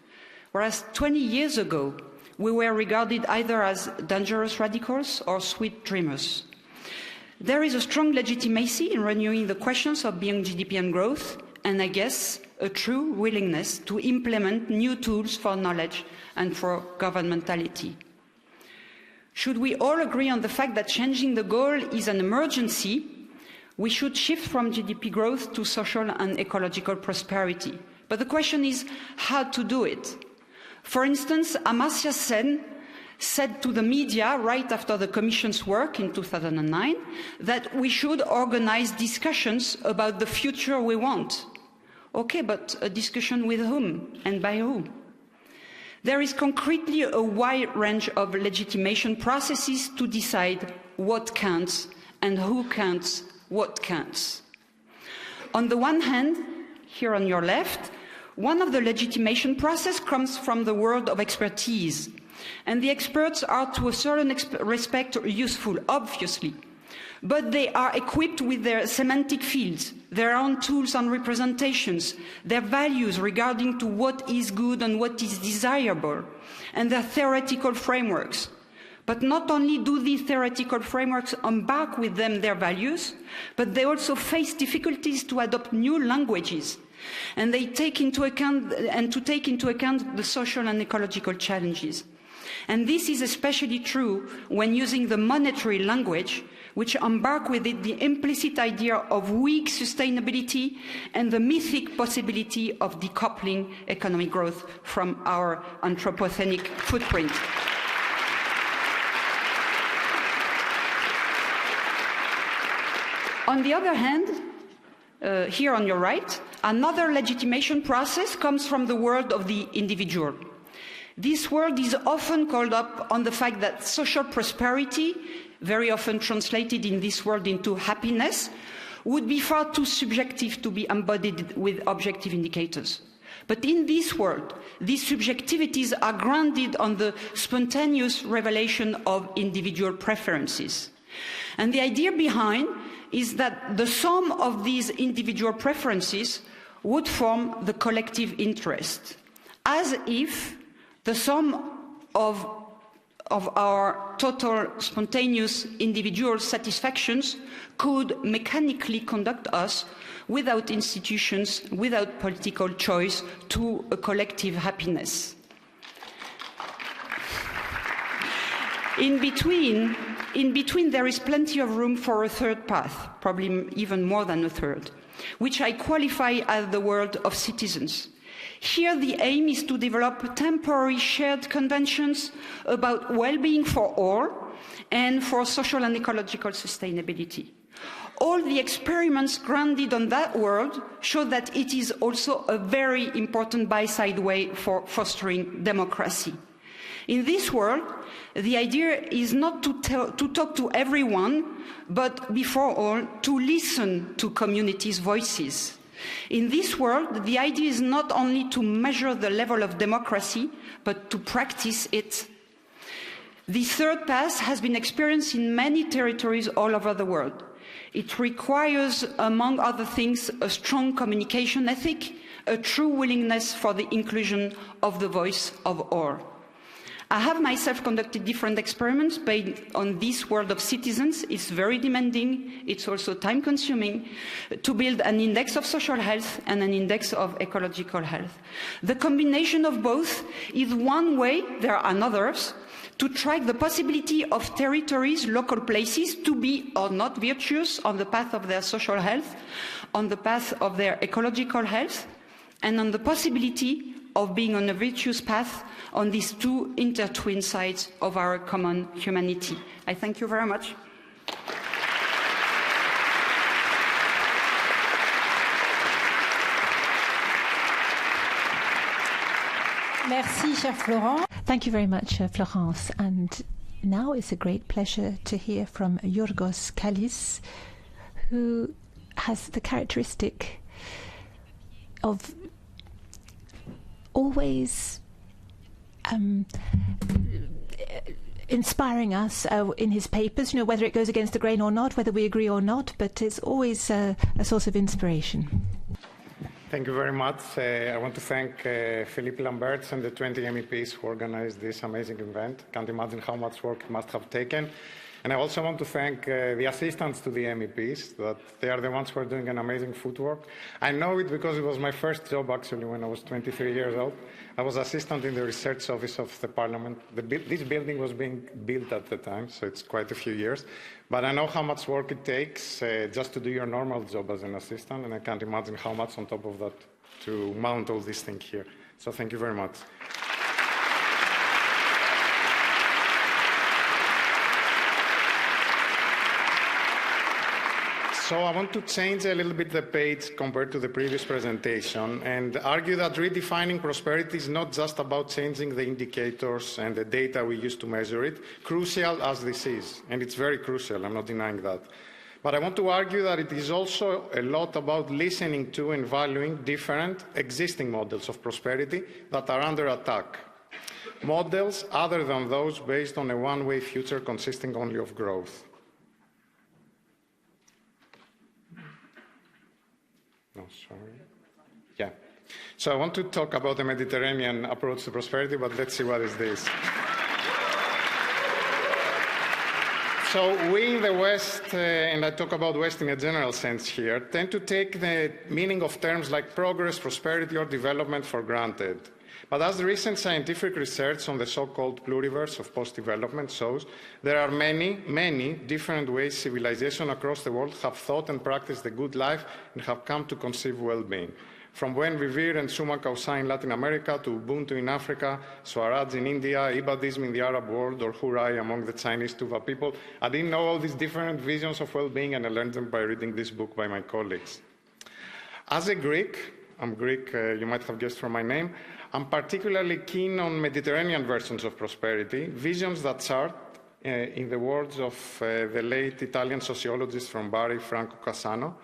F: Whereas 20 years ago, we were regarded either as dangerous radicals or sweet dreamers. There is a strong legitimacy in renewing the questions of beyond GDP and growth, and I guess a true willingness to implement new tools for knowledge and for governmentality. Should we all agree on the fact that changing the goal is an emergency, we should shift from GDP growth to social and ecological prosperity. But the question is how to do it. For instance, Amartya Sen said to the media right after the Commission's work in 2009 that we should organize discussions about the future we want. Okay, but a discussion with whom and by who? There is concretely a wide range of legitimation processes to decide what counts and who counts what counts. On the one hand, here on your left, one of the legitimation process comes from the world of expertise. And the experts are to a certain respect useful, obviously. But they are equipped with their semantic fields, their own tools and representations, their values regarding to what is good and what is desirable, and their theoretical frameworks. But not only do these theoretical frameworks embark with them their values, but they also face difficulties to adopt new languages. And they take into account the social and ecological challenges. And this is especially true when using the monetary language, which embark with it the implicit idea of weak sustainability and the mythic possibility of decoupling economic growth from our anthropogenic footprint. On the other hand, here on your right, another legitimation process comes from the world of the individual. This world is often called up on the fact that social prosperity, very often translated in this world into happiness, would be far too subjective to be embodied with objective indicators. But in this world, these subjectivities are grounded on the spontaneous revelation of individual preferences. And the idea behind is that the sum of these individual preferences would form the collective interest, as if the sum of our total spontaneous individual satisfactions could mechanically conduct us without institutions, without political choice, to a collective happiness. In between, there is plenty of room for a third path, probably even more than a third, which I qualify as the world of citizens. Here, the aim is to develop temporary shared conventions about well-being for all and for social and ecological sustainability. All the experiments grounded on that world show that it is also a very important by-side way for fostering democracy. In this world, the idea is not to talk to everyone, but before all, to listen to communities' voices. In this world, the idea is not only to measure the level of democracy, but to practice it. The third path has been experienced in many territories all over the world. It requires, among other things, a strong communication ethic, a true willingness for the inclusion of the voice of all. I have myself conducted different experiments based on this world of citizens. It's very demanding. It's also time-consuming to build an index of social health and an index of ecological health. The combination of both is one way, there are others, to track the possibility of territories, local places, to be or not virtuous on the path of their social health, on the path of their ecological health, and on the possibility of being on a virtuous path on these two intertwined sides of our common humanity. I thank you very much.
A: Merci, chère Florence.
B: Thank you very much, Florence. And now it's a great pleasure to hear from Giorgos Kallis, who has the characteristic of always inspiring us in his papers, whether it goes against the grain or not, whether we agree or not, but it's always a source of inspiration.
G: Thank you very much. I want to thank Philippe Lamberts and the 20 MEPs who organized this amazing event. Can't imagine how much work it must have taken. And I also want to thank the assistants to the MEPs, that they are the ones who are doing an amazing footwork. I know it because it was my first job, actually, when I was 23 years old. I was assistant in the research office of the parliament. This building was being built at the time, so it's quite a few years. But I know how much work it takes just to do your normal job as an assistant, and I can't imagine how much on top of that to mount all these things here. So thank you very much. So I want to change a little bit the page compared to the previous presentation and argue that redefining prosperity is not just about changing the indicators and the data we use to measure it, crucial as this is. And it's very crucial, I'm not denying that. But I want to argue that it is also a lot about listening to and valuing different existing models of prosperity that are under attack. Models other than those based on a one-way future consisting only of growth. No, sorry. Yeah. So I want to talk about the Mediterranean approach to prosperity, but let's see what is this. So we in the West, and I talk about West in a general sense here, tend to take the meaning of terms like progress, prosperity, or development for granted. But as the recent scientific research on the so-called pluriverse of post-development shows, there are many, many different ways civilizations across the world have thought and practiced the good life and have come to conceive well-being. From Buen Vivir and Summa Causa in Latin America to Ubuntu in Africa, Swaraj in India, Ibadism in the Arab world, or Hurai among the Chinese Tuva people. I didn't know all these different visions of well-being, and I learned them by reading this book by my colleagues. As a Greek, I'm Greek, you might have guessed from my name, I'm particularly keen on Mediterranean versions of prosperity, visions that chart, in the words of the late Italian sociologist from Bari, Franco Cassano,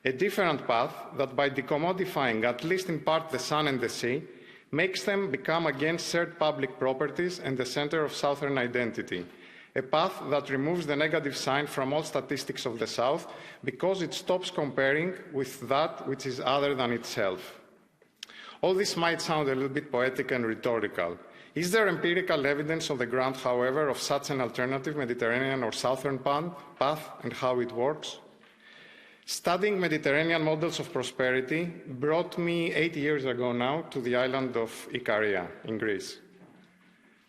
G: a different path that by decommodifying at least in part the sun and the sea, makes them become again shared public properties and the center of Southern identity. A path that removes the negative sign from all statistics of the South because it stops comparing with that which is other than itself. All this might sound a little bit poetic and rhetorical. Is there empirical evidence on the ground, however, of such an alternative Mediterranean or Southern path and how it works? Studying Mediterranean models of prosperity brought me 8 years ago now to the island of Ikaria in Greece.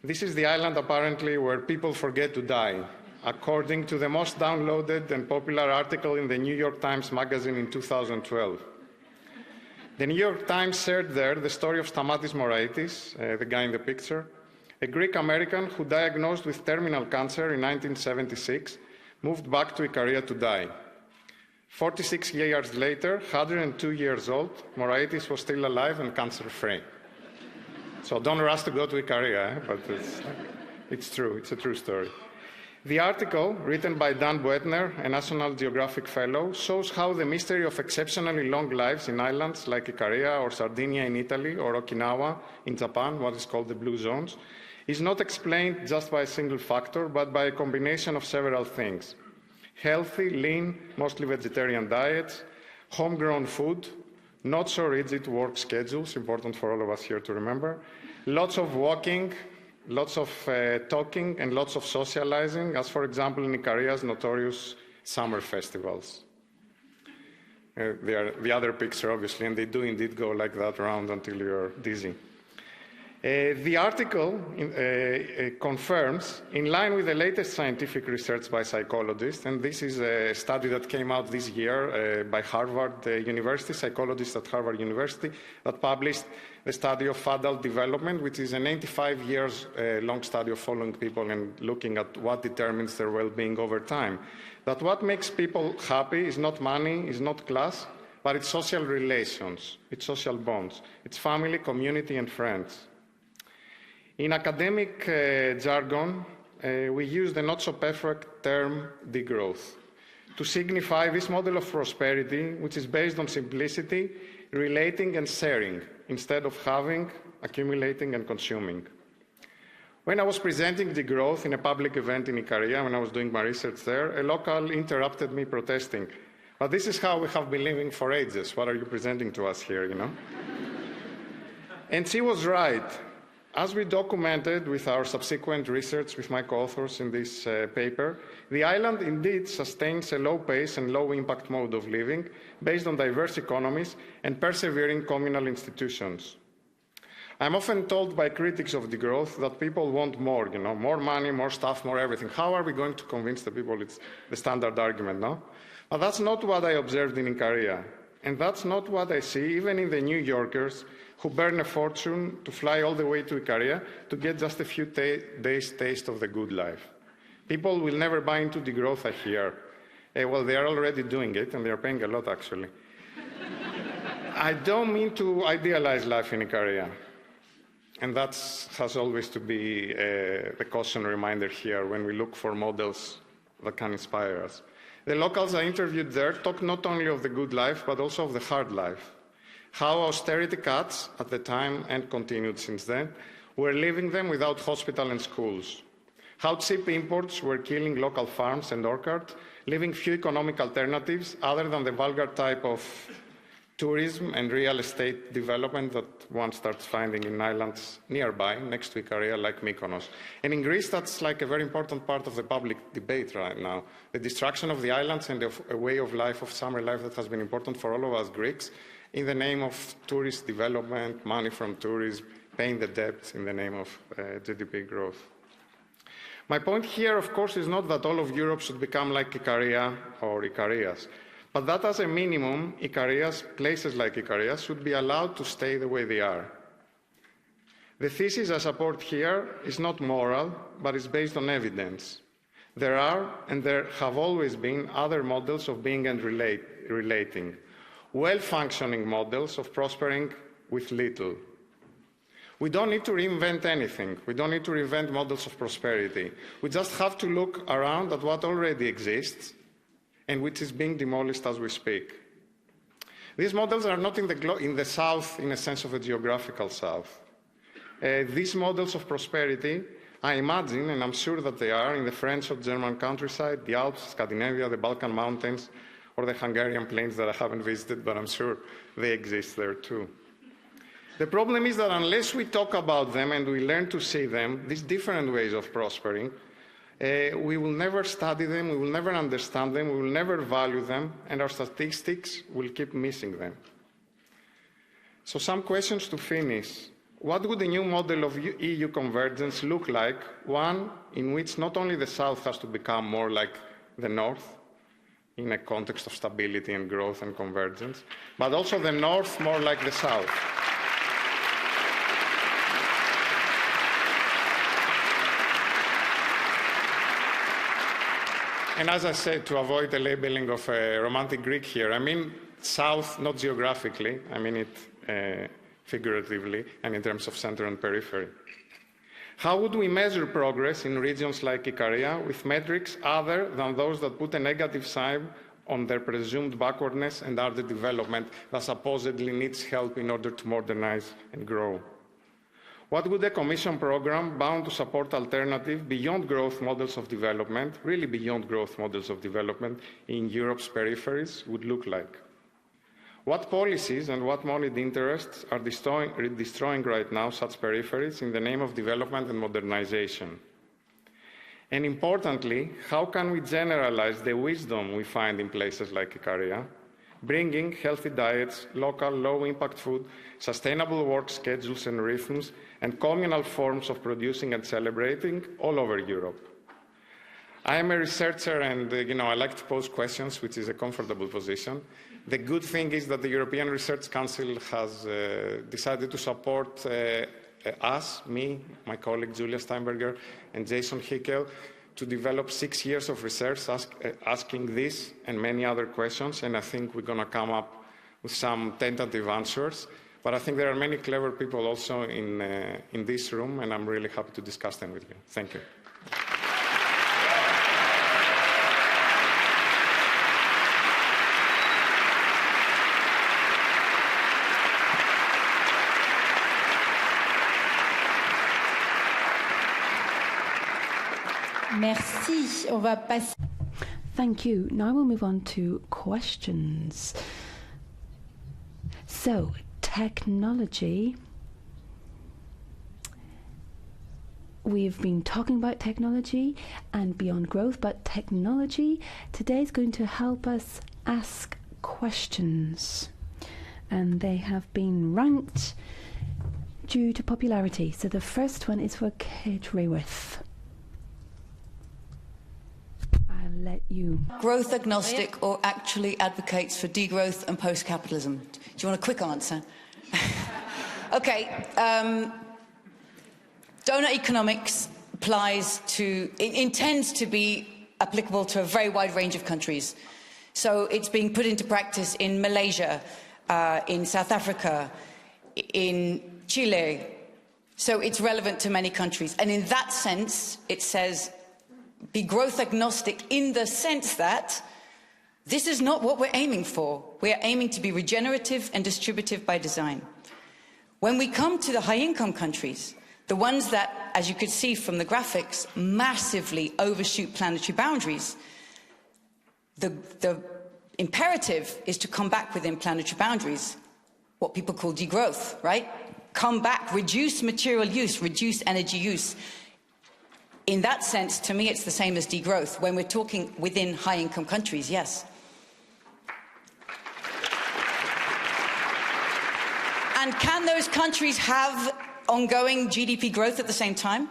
G: This is the island apparently where people forget to die, according to the most downloaded and popular article in the New York Times magazine in 2012. The New York Times shared there the story of Stamatis Moraitis, the guy in the picture, a Greek American who diagnosed with terminal cancer in 1976, moved back to Ikaria to die. 46 years later, 102 years old, Moraitis was still alive and cancer-free. So don't rush to go to Ikaria, but it's true, it's a true story. The article, written by Dan Boetner, a National Geographic Fellow, shows how the mystery of exceptionally long lives in islands like Ikaria or Sardinia in Italy or Okinawa in Japan, what is called the blue zones, is not explained just by a single factor, but by a combination of several things. Healthy, lean, mostly vegetarian diets, homegrown food, not so rigid work schedules, important for all of us here to remember, lots of walking, lots of talking, and lots of socializing, as for example in Ikaria's notorious summer festivals. They are the other picture, obviously, and they do indeed go like that around until you're dizzy. The article confirms, in line with the latest scientific research by psychologists, and this is a study that came out this year by Harvard University, psychologists at Harvard University, that published the study of adult development, which is an 85 years long study of following people and looking at what determines their well-being over time. That what makes people happy is not money, is not class, but it's social relations, it's social bonds, it's family, community, and friends. In academic jargon, we use the not-so-perfect term degrowth to signify this model of prosperity, which is based on simplicity, relating and sharing, instead of having, accumulating and consuming. When I was presenting degrowth in a public event in Ikaria, when I was doing my research there, a local interrupted me protesting. But this is how we have been living for ages. What are you presenting to us here, you know? And she was right. As we documented with our subsequent research with my co-authors in this paper, the island indeed sustains a low pace and low impact mode of living based on diverse economies and persevering communal institutions. I'm often told by critics of degrowth that people want more, you know, more money, more stuff, more everything. How are we going to convince the people? It's the standard argument, no? But that's not what I observed in Ikaria. And that's not what I see even in the New Yorkers who burn a fortune to fly all the way to Ikaria to get just a few days taste of the good life. People will never buy into degrowth, I hear. Well, they are already doing it, and they are paying a lot, actually. I don't mean to idealize life in Ikaria. And that has always to be the caution reminder here when we look for models that can inspire us. The locals I interviewed there talk not only of the good life, but also of the hard life. How austerity cuts at the time, and continued since then, were leaving them without hospital and schools. How cheap imports were killing local farms and orchards, leaving few economic alternatives other than the vulgar type of tourism and real estate development that one starts finding in islands nearby, next to Ikaria, like Mykonos. And in Greece, that's like a very important part of the public debate right now. The destruction of the islands and a way of life, of summer life, that has been important for all of us Greeks, in the name of tourist development, money from tourism, paying the debts in the name of GDP growth. My point here, of course, is not that all of Europe should become like Icaria or Icarias, but that as a minimum, Icarias, places like Icarias, should be allowed to stay the way they are. The thesis I support here is not moral, but is based on evidence. There are, and there have always been, other models of being and relating, well-functioning models of prospering with little. We don't need to reinvent anything. We don't need to reinvent models of prosperity. We just have to look around at what already exists and which is being demolished as we speak. These models are not in the south in a sense of a geographical south. These models of prosperity, I imagine, and I'm sure that they are, in the French or German countryside, the Alps, Scandinavia, the Balkan mountains, or the Hungarian plains that I haven't visited, but I'm sure they exist there too. The problem is that unless we talk about them and we learn to see them, these different ways of prospering, we will never study them, we will never understand them, we will never value them, and our statistics will keep missing them. So some questions to finish. What would a new model of EU convergence look like? One in which not only the South has to become more like the North, in a context of stability and growth and convergence, but also the North more like the South. And as I said, to avoid the labeling of a romantic Greek here, I mean South, not geographically, I mean it figuratively and in terms of center and periphery. How would we measure progress in regions like Icaria with metrics other than those that put a negative sign on their presumed backwardness and underdevelopment that supposedly needs help in order to modernize and grow? What would a Commission programme bound to support alternative beyond growth models of development, really beyond growth models of development in Europe's peripheries would look like? What policies and what moneyed interests are destroying right now such peripheries in the name of development and modernization? And importantly, how can we generalize the wisdom we find in places like Icaria, bringing healthy diets, local, low-impact food, sustainable work schedules and rhythms, and communal forms of producing and celebrating all over Europe? I am a researcher and I like to pose questions, which is a comfortable position. The good thing is that the European Research Council has decided to support us, me, my colleague Julia Steinberger, and Jason Hickel, to develop 6 years of research asking this and many other questions, and I think we're going to come up with some tentative answers. But I think there are many clever people also in this room, and I'm really happy to discuss them with you. Thank you.
A: Merci. On va passer.
B: Thank you. Now we'll move on to questions. So, technology. We've been talking about technology and beyond growth, but technology today is going to help us ask questions. And they have been ranked due to popularity. So the first one is for Raworth. I'll let you.
D: Growth agnostic or actually advocates for degrowth and post-capitalism? Do you want a quick answer? Okay. Donor economics intends to be applicable to a very wide range of countries. So it's being put into practice in Malaysia, in South Africa, in Chile. So it's relevant to many countries. And in that sense, it says be growth agnostic in the sense that this is not what we're aiming for. We are aiming to be regenerative and distributive by design. When we come to the high-income countries, the ones that, as you could see from the graphics, massively overshoot planetary boundaries, the imperative is to come back within planetary boundaries, what people call degrowth, right? Come back, reduce material use, reduce energy use. In that sense, to me, it's the same as degrowth. When we're talking within high-income countries, yes. And can those countries have ongoing GDP growth at the same time.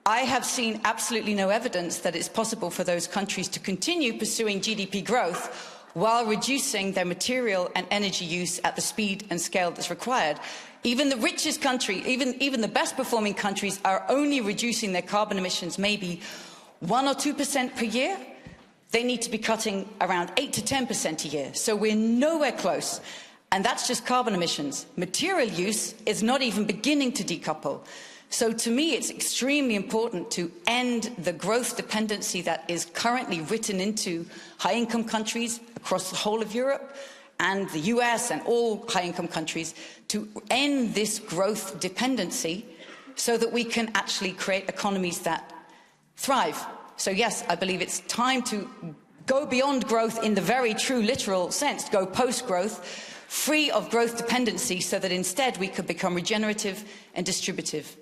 D: I have seen absolutely no evidence that it's possible for those countries to continue pursuing GDP growth while reducing their material and energy use at the speed and scale that's required. Even the richest country, even the best performing countries are only reducing their carbon emissions maybe 1 or 2% per year. They need to be cutting around 8 to 10% a year. So we're nowhere close. And that's just carbon emissions. Material use is not even beginning to decouple. So to me, it's extremely important to end the growth dependency that is currently written into high-income countries across the whole of Europe and the US and all high-income countries, to end this growth dependency so that we can actually create economies that thrive. So yes, I believe it's time to go beyond growth in the very true literal sense, to go post-growth, free of growth dependency, so that instead we could become regenerative and distributive.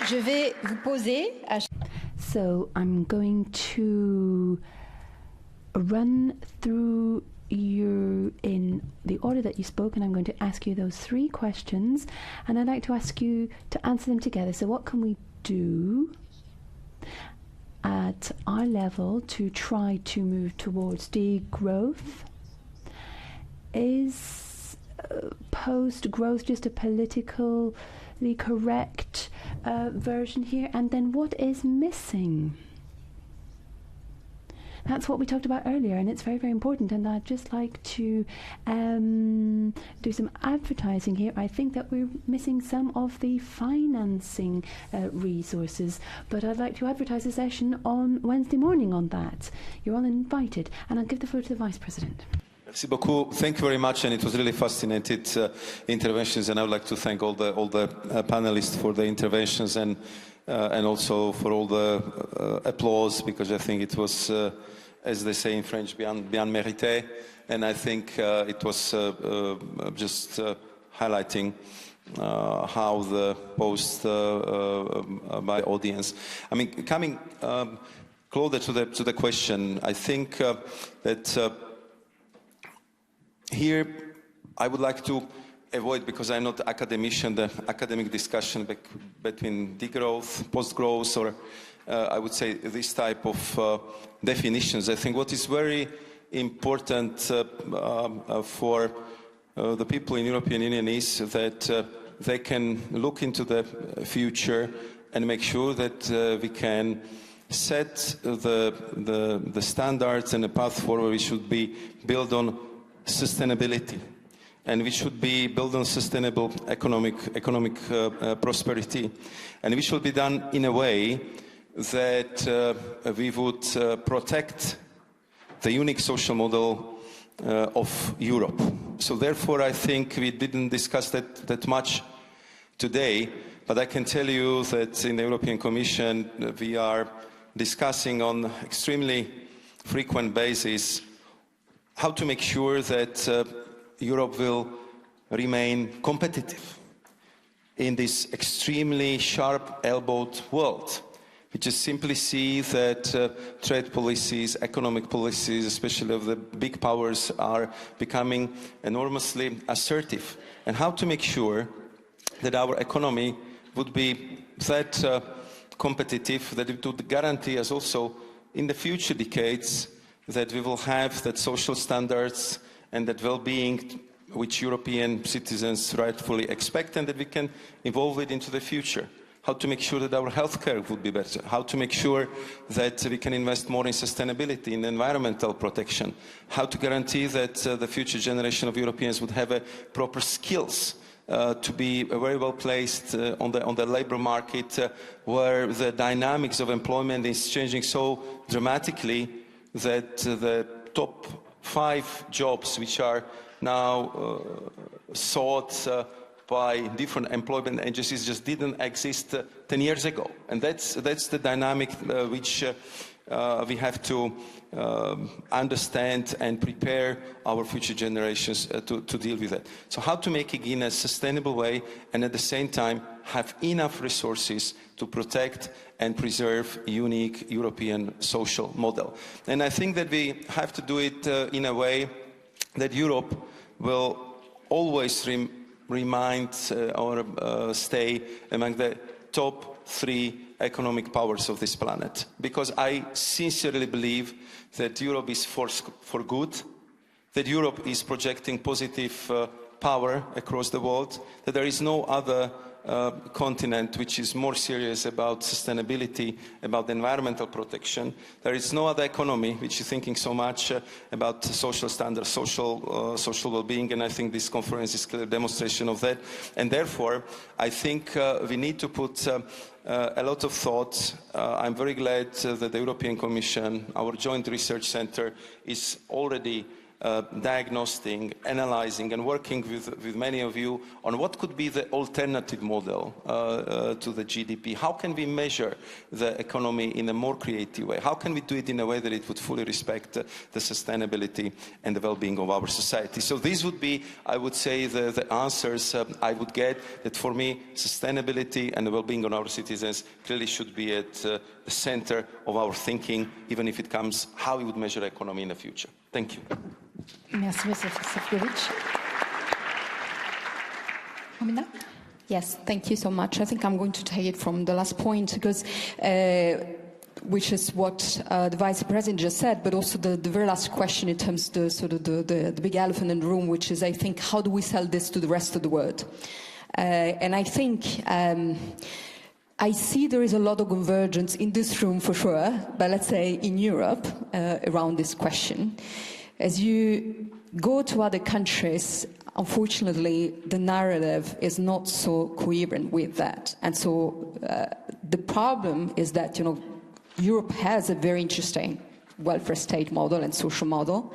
A: Je vais vous poser à...
B: So I'm going to run through you in the order that you spoke, and I'm going to ask you those 3 questions, and I'd like to ask you to answer them together. So what can we do at our level to try to move towards degrowth? Is post-growth just a politically correct version here? And then what is missing? That's what we talked about earlier, and it's very, very important. And I'd just like to do some advertising here. I think that we're missing some of the financing resources, but I'd like to advertise a session on Wednesday morning on that. You're all invited, and I'll give the floor to the Vice President.
C: Merci beaucoup. Thank you very much, and it was really fascinating interventions. And I would like to thank all the panelists for the interventions, and also for all the applause, because I think it was, as they say in French, bien mérité. And I think it was just highlighting how the post by audience. I mean, coming closer to the question, I think that. Here, I would like to avoid, because I'm not an academician, the academic discussion between degrowth, post-growth, or I would say this type of definitions. I think what is very important for the people in the European Union is that they can look into the future and make sure that we can set the standards and the path forward. We should be built on sustainability, and we should be built on sustainable economic prosperity, and we should be done in a way that we would protect the unique social model of Europe. So therefore, I think we didn't discuss that much today, but I can tell you that in the European Commission we are discussing on extremely frequent basis how to make sure that Europe will remain competitive in this extremely sharp-elbowed world. We just simply see that trade policies, economic policies, especially of the big powers, are becoming enormously assertive. And how to make sure that our economy would be that competitive, that it would guarantee us also in the future decades that we will have that social standards and that well-being which European citizens rightfully expect, and that we can evolve it into the future. How to make sure that our healthcare would be better. How to make sure that we can invest more in sustainability, in environmental protection. How to guarantee that the future generation of Europeans would have proper skills to be very well placed on the labor market, where the dynamics of employment is changing so dramatically that the top 5 jobs which are now sought by different employment agencies just didn't exist 10 years ago. And that's the dynamic which we have to understand and prepare our future generations to deal with it. So how to make it in a sustainable way, and at the same time, have enough resources to protect and preserve a unique European social model. And I think that we have to do it in a way that Europe will always remind or stay among the top 3 economic powers of this planet. Because I sincerely believe that Europe is for good, that Europe is projecting positive power across the world, that there is no other continent which is more serious about sustainability, about environmental protection. There is no other economy which is thinking so much about social standards, social well-being, and I think this conference is a clear demonstration of that. And therefore, I think we need to put a lot of thought. I'm very glad that the European Commission, our joint research center, is already diagnosing, analyzing and working with many of you on what could be the alternative model to the GDP. How can we measure the economy in a more creative way? How can we do it in a way that it would fully respect the sustainability and the well-being of our society? So these would be, I would say, the answers I would get, that for me, sustainability and the well-being of our citizens clearly should be at the center of our thinking, even if it comes how we would measure economy in the future. Thank you.
B: Merci, Mr. Šefčovič. Romina?
E: Yes, thank you so much. I think I'm going to take it from the last point, because which is what the Vice President just said, but also the very last question in terms of the sort of the big elephant in the room, which is, I think, how do we sell this to the rest of the world? And I think I see there is a lot of convergence in this room for sure, but let's say in Europe around this question. As you go to other countries, unfortunately, the narrative is not so coherent with that. And so the problem is that, you know, Europe has a very interesting welfare state model and social model.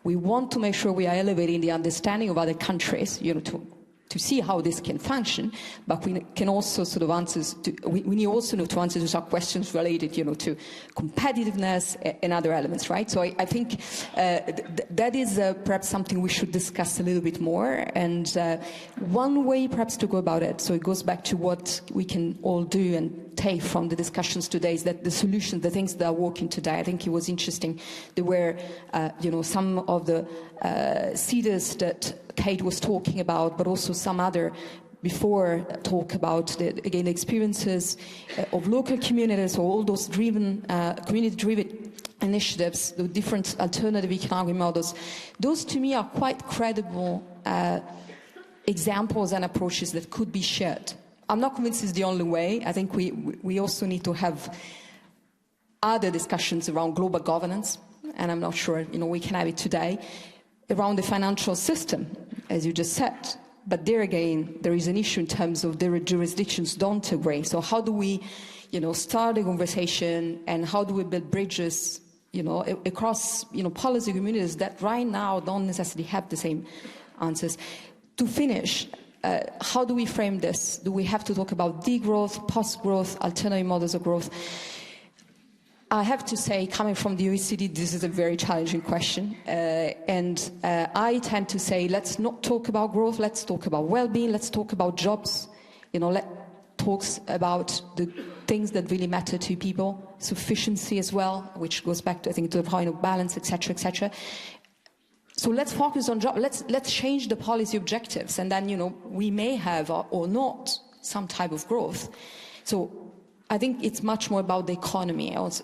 E: We want to make sure we are elevating the understanding of other countries, you know, to see how this can function, but we can also sort of we need also to answer to some questions related, you know, to competitiveness and other elements, right? So I think that is perhaps something we should discuss a little bit more. And one way perhaps to go about it, so it goes back to what we can all do and take from the discussions today, is that the solutions, the things that are working today, I think it was interesting. There were, you know, some of the CEDAs that Kate was talking about, but also some other before talk about the experiences of local communities, or all those community-driven initiatives, the different alternative economic models. Those to me are quite credible examples and approaches that could be shared. I'm not convinced it's the only way. I think we also need to have other discussions around global governance, and I'm not sure, you know, we can have it today, around the financial system, as you just said. But there again, there is an issue in terms of the jurisdictions don't agree. So how do we, you know, start a conversation, and how do we build bridges, you know, across, you know, policy communities that right now don't necessarily have the same answers? To finish, how do we frame this? Do we have to talk about degrowth, post-growth, alternative models of growth? I have to say, coming from the OECD, this is a very challenging question. And I tend to say, let's not talk about growth, let's talk about well-being, let's talk about jobs. You know, let's talk about the things that really matter to people, sufficiency as well, which goes back to, I think, to the point of balance, etc., etc. So let's focus on jobs, let's change the policy objectives, and then, you know, we may have or not some type of growth. So I think it's much more about the economy, also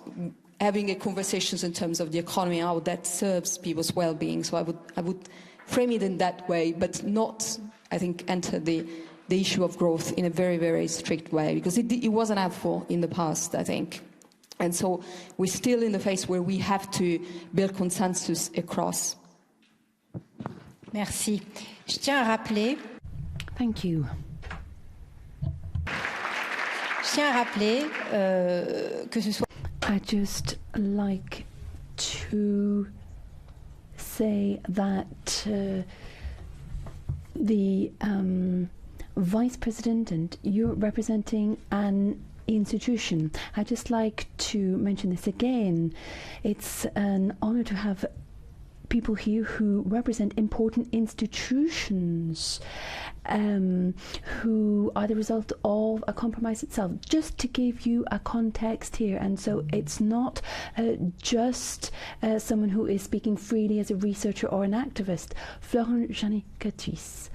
E: having a conversations in terms of the economy, how that serves people's well-being. So I would frame it in that way, but not, I think, enter the issue of growth in a very, very strict way, because it wasn't helpful in the past, I think. And so we're still in the phase where we have to build consensus across.
A: Merci. Je tiens à rappeler.
B: Thank you. I'd just like to say that the Vice President, and you're representing an institution. I'd just like to mention this again. It's an honor to have people here who represent important institutions who are the result of a compromise itself. Just to give you a context here, and so it's not just someone who is speaking freely as a researcher or an activist. Florence Jany-Catrice,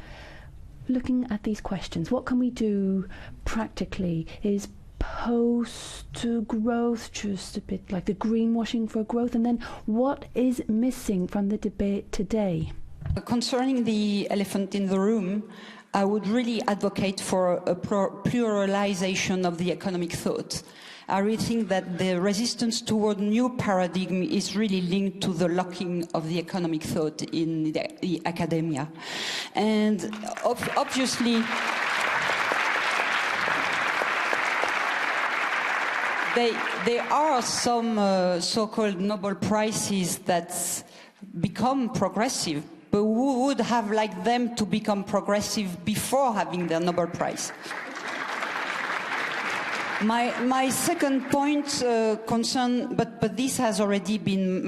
B: looking at these questions, what can we do practically? Is post-growth just a bit like the greenwashing for growth? And then what is missing from the debate today?
F: Concerning the elephant in the room, I would really advocate for a pluralization of the economic thought. I really think that the resistance toward new paradigm is really linked to the locking of the economic thought in the academia. And obviously, there are some so-called Nobel Prizes that become progressive, but we would have liked them to become progressive before having their Nobel Prize. My second point concern, but this has already been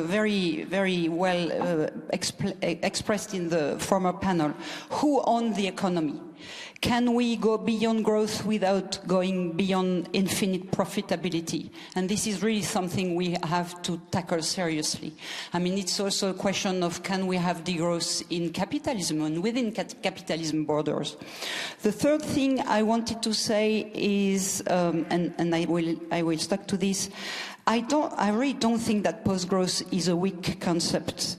F: very well expressed in the former panel. Who owns the economy? Can we go beyond growth without going beyond infinite profitability? And this is really something we have to tackle seriously. I mean, it's also a question of can we have degrowth in capitalism and within capitalism borders. The third thing I wanted to say is, and I will stuck to this, I really don't think that post-growth is a weak concept.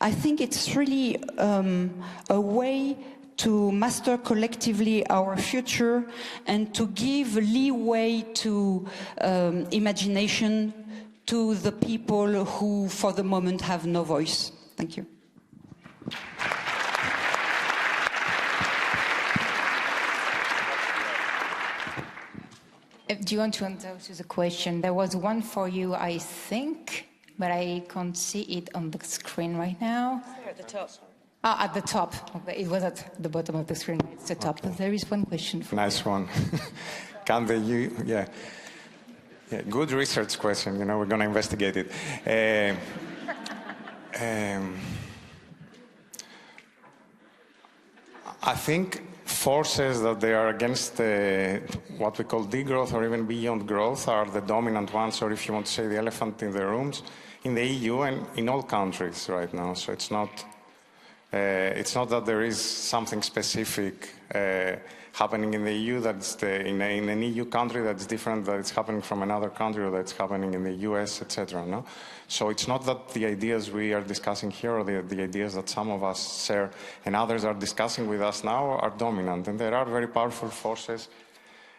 F: I think it's really a way to master collectively our future and to give leeway to imagination to the people who, for the moment, have no voice. Thank you.
H: Do you want to answer to the question? There was one for you, I think, but I can't see it on the screen right now.
D: At the top.
H: Ah, at the top. Okay, it was at the bottom of the screen. It's the top. Okay. There is one question for
G: nice one. Can they use, yeah, good research question. You know, we're going to investigate it. I think forces that they are against what we call degrowth or even beyond growth are the dominant ones, or if you want to say the elephant in the rooms, in the EU and in all countries right now. So it's not that there is something specific happening in the EU that's in an EU country that's different, that it's happening from another country or that's happening in the US, etc. No? So it's not that the ideas we are discussing here or the ideas that some of us share and others are discussing with us now are dominant. And there are very powerful forces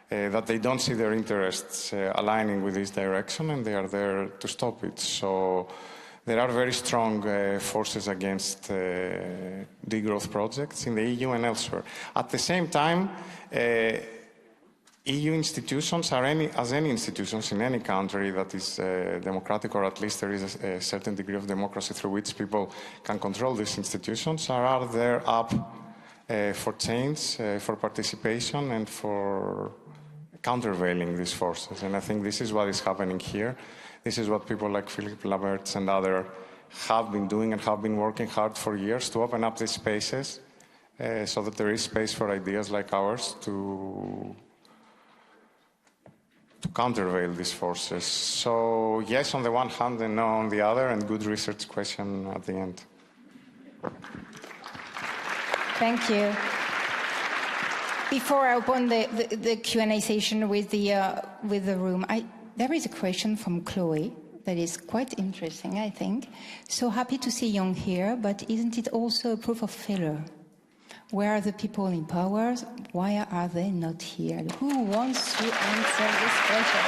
G: that they don't see their interests aligning with this direction, and they are there to stop it. So there are very strong forces against degrowth projects in the EU and elsewhere. At the same time, EU institutions are as any institutions in any country that is democratic, or at least there is a certain degree of democracy through which people can control these institutions, are there up for change, for participation, and for countervailing these forces. And I think this is what is happening here. This is what people like Philippe Lamberts and others have been doing and have been working hard for years to open up these spaces so that there is space for ideas like ours to countervail these forces. So yes on the one hand and no on the other, and good research question at the end.
H: Thank you. Before I open the Q&A session with the room, there is a question from Chloe that is quite interesting, I think. So happy to see Young here, but isn't it also a proof of failure? Where are the people in power? Why are they not here? Who wants to answer this question?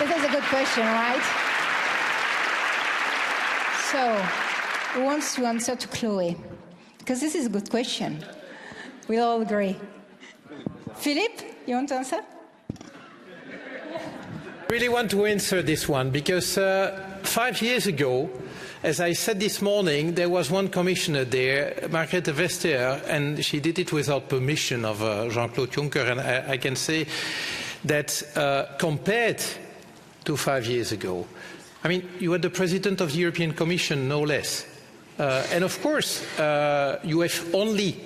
H: This is a good question, right? So, who wants to answer to Chloe? Because this is a good question. We all agree. Philippe, you want to answer?
I: I really want to answer this one because 5 years ago, as I said this morning, there was one commissioner there, Margrethe Vestager, and she did it without permission of Jean-Claude Juncker. And I can say that compared to 5 years ago, I mean, you are the President of the European Commission, no less. And of course, you have only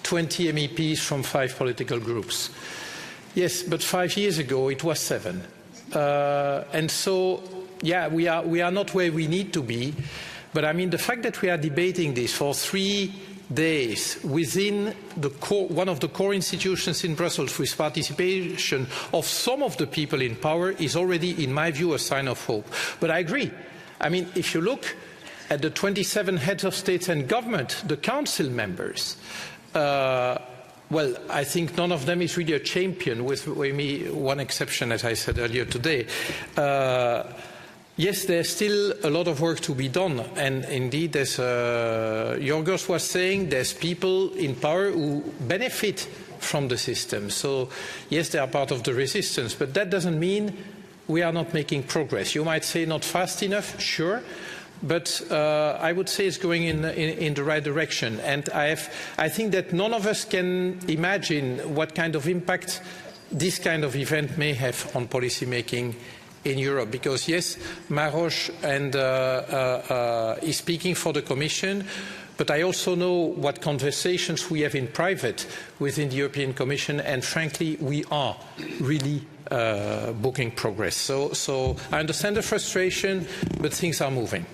I: 20 MEPs from 5 political groups. Yes, but 5 years ago it was 7. And so, yeah, we are not where we need to be. But I mean, the fact that we are debating this for 3 days within the one of the core institutions in Brussels with participation of some of the people in power is already, in my view, a sign of hope. But I agree. I mean, if you look at the 27 heads of states and government, the council members, well, I think none of them is really a champion, with maybe one exception, as I said earlier today. Yes, there's still a lot of work to be done, and indeed, as Giorgos was saying, there's people in power who benefit from the system. So, yes, they are part of the resistance, but that doesn't mean we are not making progress. You might say not fast enough, sure, but I would say it's going in the right direction. And I think that none of us can imagine what kind of impact this kind of event may have on policy making in Europe, because yes, Maros is speaking for the Commission, but I also know what conversations we have in private within the European Commission, and frankly, we are really booking progress. So I understand the frustration, but things are moving.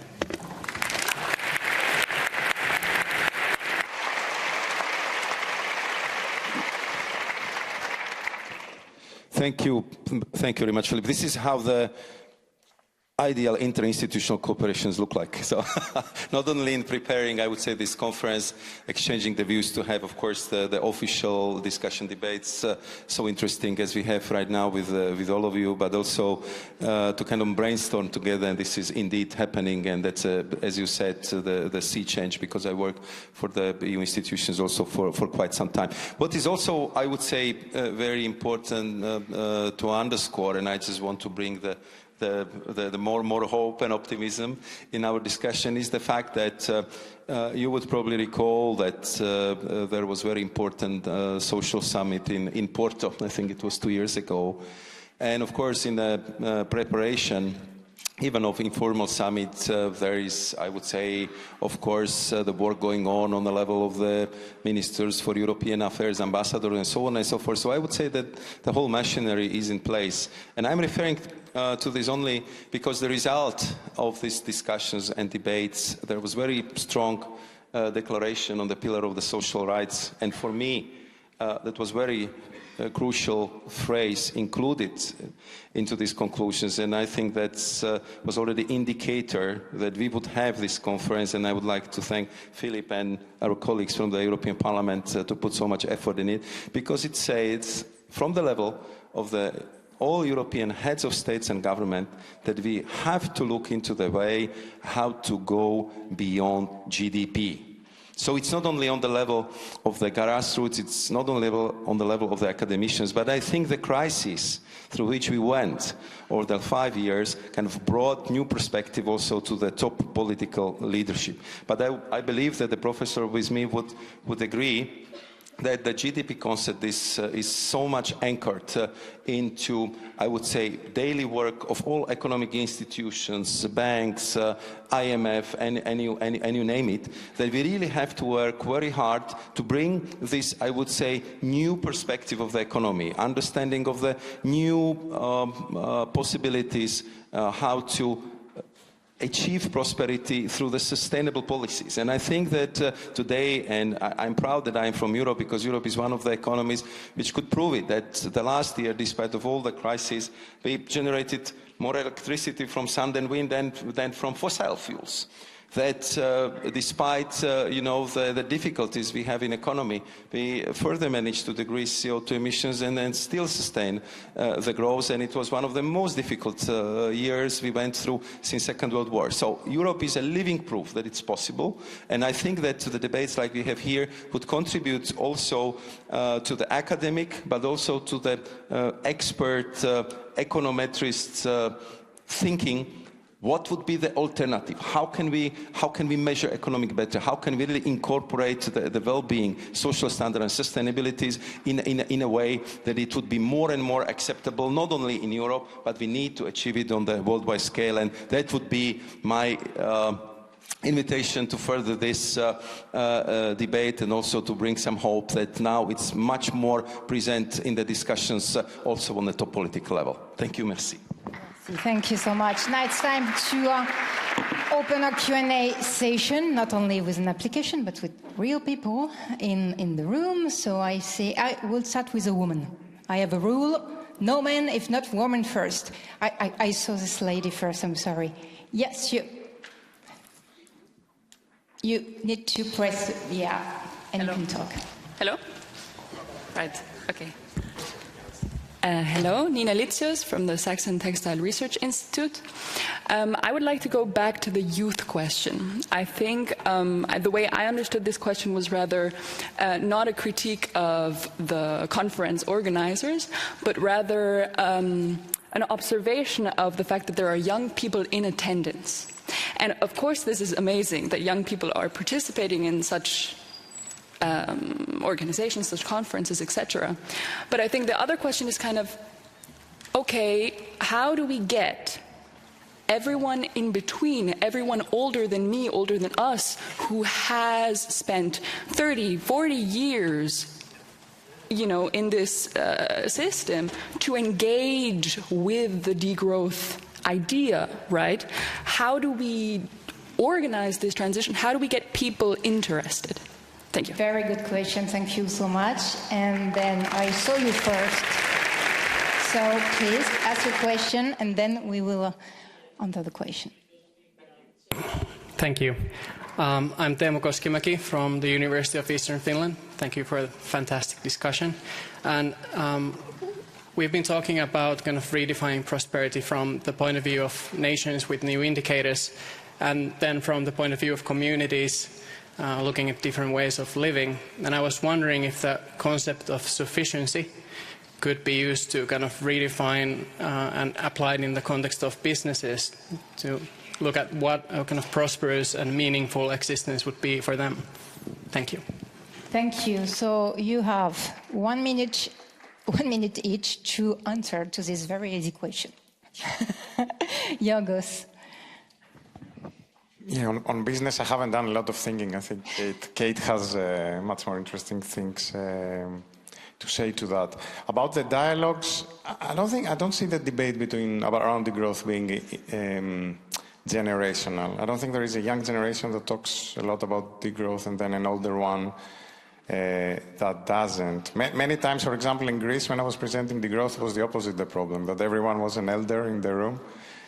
C: Thank you very much, Philippe. This is how the ideal interinstitutional cooperations look like. So not only in preparing, I would say, this conference, exchanging the views to have, of course, the official discussion debates, so interesting as we have right now with all of you, but also to kind of brainstorm together, and this is indeed happening, and that's, as you said, the sea change, because I work for the EU institutions also for quite some time. What is also, I would say, very important to underscore, and I just want to bring the more hope and optimism in our discussion, is the fact that you would probably recall that there was a very important social summit in Porto, I think it was 2 years ago. And of course, in the preparation, even of informal summit, there is, I would say, of course, the work going on the level of the ministers for European affairs, ambassadors, and so on and so forth. So I would say that the whole machinery is in place. And I'm referring to this only because the result of these discussions and debates, there was very strong declaration on the pillar of the social rights. And for me, that was very crucial phrase included into these conclusions, and I think that was already indicator that we would have this conference, and I would like to thank Philippe and our colleagues from the European Parliament to put so much effort in it, because it says from the level of the all European heads of states and government that we have to look into the way how to go beyond GDP. So it's not only on the level of the grassroots, it's not only on the level of the academicians, but I think the crisis through which we went over the 5 years kind of brought new perspective also to the top political leadership. But I believe that the professor with me would agree that the GDP concept is so much anchored into, I would say, daily work of all economic institutions, banks, IMF, and you name it, that we really have to work very hard to bring this, I would say, new perspective of the economy, understanding of the new possibilities, how to achieve prosperity through the sustainable policies. And I think that today, and I'm proud that I'm from Europe, because Europe is one of the economies which could prove it, that the last year, despite of all the crises, we generated more electricity from sun and wind than from fossil fuels. That despite the difficulties we have in economy, we further managed to decrease CO2 emissions and then still sustain the growth. And it was one of the most difficult years we went through since Second World War. So Europe is a living proof that it's possible. And I think that the debates like we have here would contribute also to the academic, but also to the expert econometrists thinking What would be the alternative? How can we measure economic better? How can we really incorporate the well-being, social standard and sustainabilities in a way that it would be more and more acceptable, not only in Europe, but we need to achieve it on the worldwide scale. And that would be my invitation to further this debate, and also to bring some hope that now it's much more present in the discussions also on the top political level. Thank you, merci.
H: Thank you so much. Now it's time to open a Q&A session, not only with an application, but with real people in the room. So I will start with a woman. I have a rule, no man if not woman first. I saw this lady first, I'm sorry. Yes, you need to press, yeah, and
J: Hello.
H: You can talk.
J: Hello? Right, okay. Hello, Nina Litzius from the Saxon Textile Research Institute. I would like to go back to the youth question. I think the way I understood this question was rather not a critique of the conference organizers, but rather an observation of the fact that there are young people in attendance. And of course, this is amazing that young people are participating in such organizations, such conferences, etc. But I think the other question is kind of, okay, how do we get everyone in between, everyone older than me, older than us, who has spent 30, 40 years, in this system, to engage with the degrowth idea, right? How do we organize this transition? How do we get people interested? Thank you.
H: Very good question. Thank you so much. And then I saw you first. So please ask your question, and then we will answer the question.
K: Thank you. I'm Teemu Koskimäki from the University of Eastern Finland. Thank you for the fantastic discussion. And we've been talking about kind of redefining prosperity from the point of view of nations with new indicators, and then from the point of view of communities, looking at different ways of living. And I was wondering if the concept of sufficiency could be used to kind of redefine and apply it in the context of businesses to look at what a kind of prosperous and meaningful existence would be for them. Thank you.
H: Thank you. So you have 1 minute each to answer to this very easy question. Giorgos.
G: Yeah, on business, I haven't done a lot of thinking. I think Kate has much more interesting things to say to that. About the dialogues, I don't see the debate around the growth being generational. I don't think there is a young generation that talks a lot about degrowth and then an older one that doesn't. Many times, for example, in Greece, when I was presenting degrowth, it was the opposite the problem, that everyone was an elder in the room.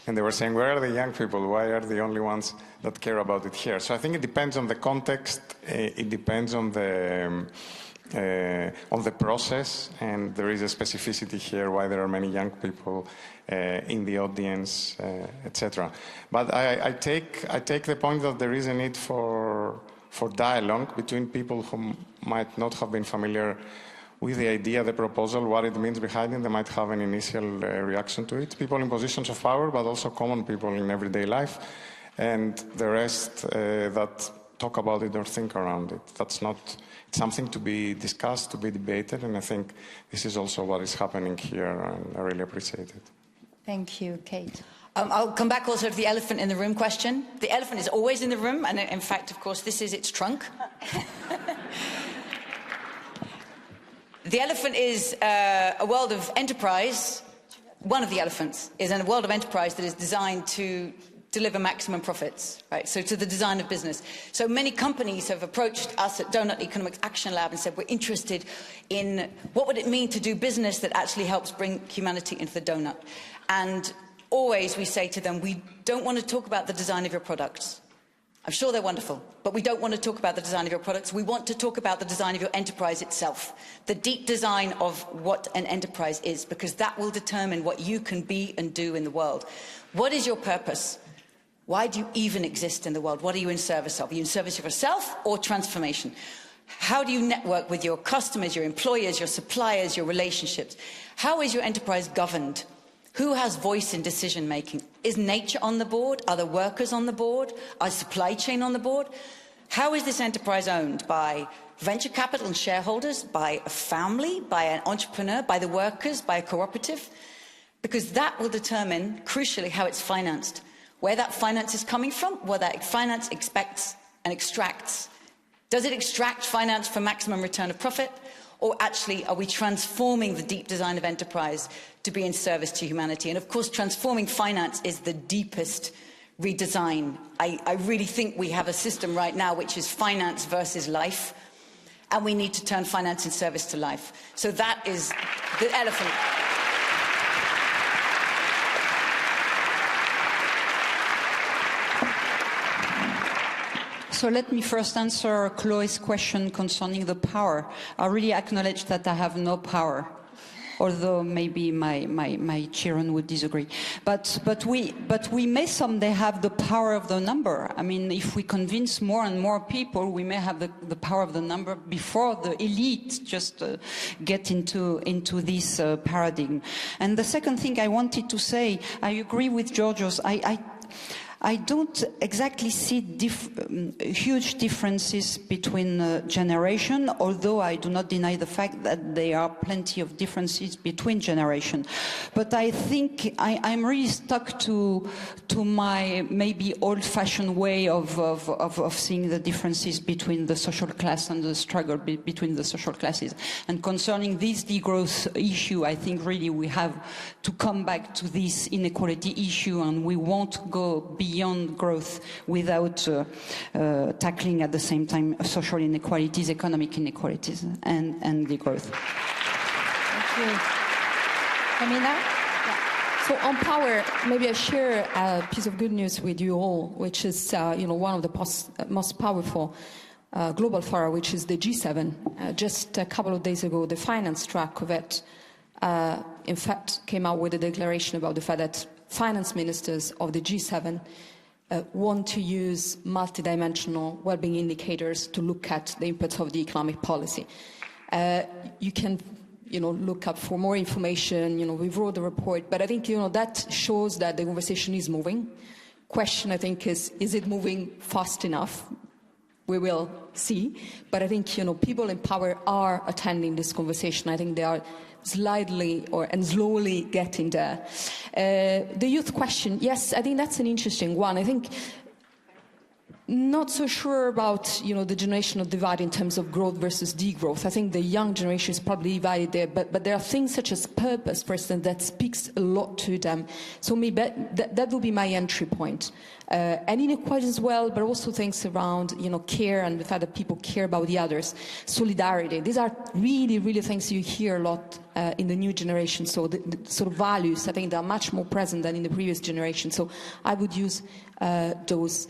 G: And they were saying, where are the young people? Why are the only ones that care about it here? So I think it depends on the context. It depends on the process. And there is a specificity here why there are many young people in the audience, etc. But I take the point that there is a need for dialogue between people who might not have been familiar with the idea, the proposal, what it means behind it. They might have an initial reaction to it. People in positions of power, but also common people in everyday life. And the rest that talk about it or think around it. It's something to be discussed, to be debated. And I think this is also what is happening here. And I really appreciate it.
H: Thank you, Kate.
D: I'll come back also to the elephant in the room question. The elephant is always in the room. And in fact, of course, this is its trunk. The elephant is a world of enterprise. One of the elephants is a world of enterprise that is designed to deliver maximum profits, right? So to the design of business. So many companies have approached us at Donut Economics Action Lab and said, we're interested in what would it mean to do business that actually helps bring humanity into the donut. And always we say to them, we don't want to talk about the design of your products. I'm sure they're wonderful, but we don't want to talk about the design of your products. We want to talk about the design of your enterprise itself, the deep design of what an enterprise is, because that will determine what you can be and do in the world. What is your purpose? Why do you even exist in the world? What are you in service of? Are you in service of yourself or transformation? How do you network with your customers, your employers, your suppliers, your relationships? How is your enterprise governed? Who has voice in decision making? Is nature on the board? Are the workers on the board? Are supply chain on the board? How is this enterprise owned? By venture capital and shareholders, by a family, by an entrepreneur, by the workers, by a cooperative? Because that will determine, crucially, how it's financed. Where that finance is coming from, what that finance expects and extracts. Does it extract finance for maximum return of profit? Or actually, are we transforming the deep design of enterprise to be in service to humanity? And of course, transforming finance is the deepest redesign. I really think we have a system right now which is finance versus life, and we need to turn finance in service to life. So that is the elephant.
F: So let me first answer Chloe's question concerning the power. I really acknowledge that I have no power, although maybe my children would disagree. But we may someday have the power of the number. I mean, if we convince more and more people, we may have the power of the number before the elite just get into this paradigm. And the second thing I wanted to say, I agree with Giorgos. I don't exactly see huge differences between generations, although I do not deny the fact that there are plenty of differences between generations. But I think I'm really stuck to my maybe old-fashioned way of seeing the differences between the social class and the struggle between the social classes. And concerning this degrowth issue, I think really we have to come back to this inequality issue, and we won't go beyond growth without tackling at the same time social inequalities, economic inequalities, and degrowth.
H: Thank you. Romina?
E: So on power, maybe I share a piece of good news with you all, which is one of the most powerful global fora, which is the G7. Just a couple of days ago, the finance track of it, in fact, came out with a declaration about the fact that finance ministers of the G7 want to use multidimensional well-being indicators to look at the impact of the economic policy. You can look up for more information. We've wrote the report, but I think that shows that the conversation is moving. Question, I think, is it moving fast enough? We will see. But I think people in power are attending this conversation. I think they are slightly and slowly getting there. The youth question, yes, I think that's an interesting one. I think not so sure about the generational divide in terms of growth versus degrowth. I think the young generation is probably divided there, but there are things such as purpose, for instance, that speaks a lot to them. So maybe that will be my entry point. And inequality as well, but also things around care and the fact that people care about the others, solidarity. These are really, really things you hear a lot in the new generation. So the sort of values, I think, they are much more present than in the previous generation. So I would use those.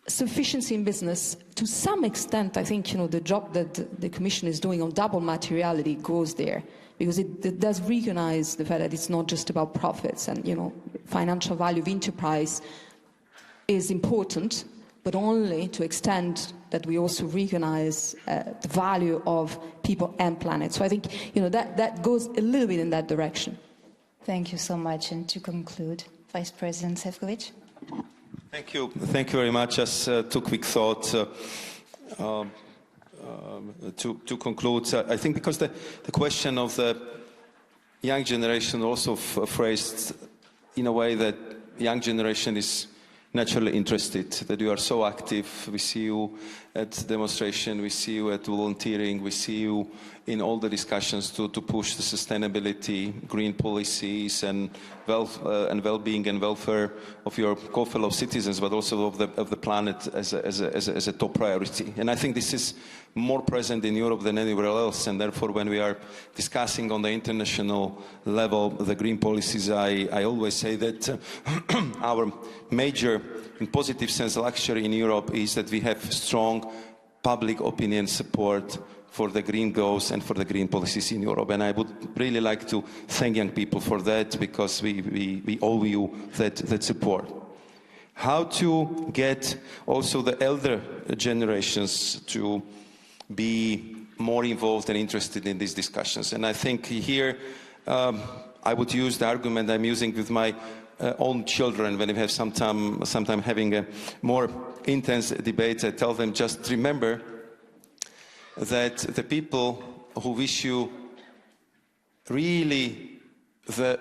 E: Sufficiency in business, to some extent, I think the job that the Commission is doing on double materiality goes there, because it does recognize the fact that it's not just about profits, and financial value of enterprise is important, but only to extent that we also recognize the value of people and planet. So I think that goes a little bit in that direction.
H: Thank you so much. And to conclude, Vice President Šefčovič.
C: Thank you very much. Just two quick thoughts to conclude. I think because the question of the young generation also phrased in a way that young generation is naturally interested, that you are so active. We see you at demonstration, we see you at volunteering, we see you in all the discussions to push the sustainability, green policies, and well-being and welfare of your co-fellow citizens, but also of the planet as a top priority. And I think this is more present in Europe than anywhere else, and therefore when we are discussing on the international level the green policies, I always say that our major, in positive sense, luxury in Europe is that we have strong public opinion support for the green goals and for the green policies in Europe. And I would really like to thank young people for that, because we owe you that support. How to get also the elder generations to be more involved and interested in these discussions. And I think here I would use the argument I'm using with my own children, when we have sometime having a more intense debate, I tell them, just remember that the people who wish you really the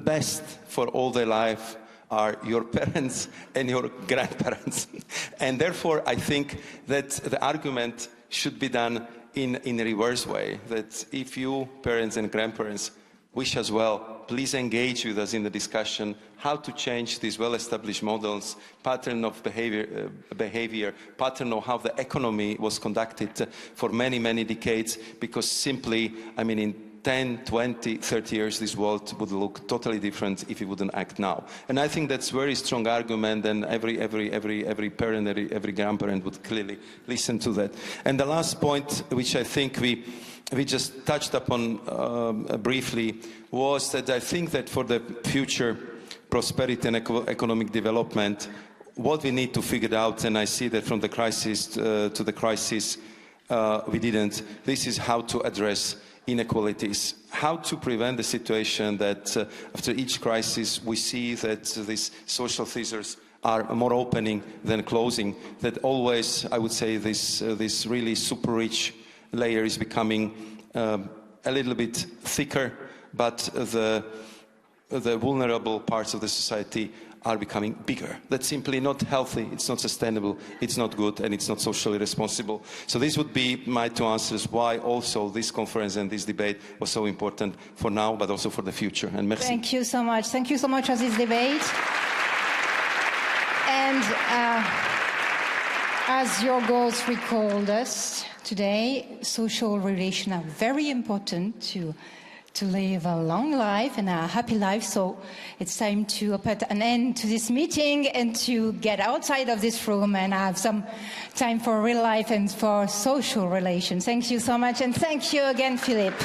C: best for all their life are your parents and your grandparents. And therefore, I think that the argument should be done in a reverse way, that if you, parents and grandparents, wish as well, please engage with us in the discussion how to change these well-established models, pattern of behavior, pattern of how the economy was conducted for many, many decades, because simply, I mean, in 10, 20, 30 years, this world would look totally different if we wouldn't act now. And I think that's a very strong argument, and every parent, every grandparent would clearly listen to that. And the last point, which I think we just touched upon briefly, was that I think that for the future prosperity and economic development, what we need to figure out, and I see that from the crisis to the crisis, we didn't, this is how to address inequalities, how to prevent the situation that after each crisis we see that these social scissors are more opening than closing, that always, I would say, this really super rich layer is becoming a little bit thicker, but the vulnerable parts of the society are becoming bigger. That's simply not healthy, it's not sustainable, it's not good, and it's not socially responsible. So this would be my two answers why also this conference and this debate was so important for now, but also for the future. And merci.
H: Thank you so much. Thank you so much for this debate. And as Giorgos recalled us today, social relations are very important to live a long life and a happy life. So it's time to put an end to this meeting and to get outside of this room and have some time for real life and for social relations. Thank you so much. And thank you again, Philippe.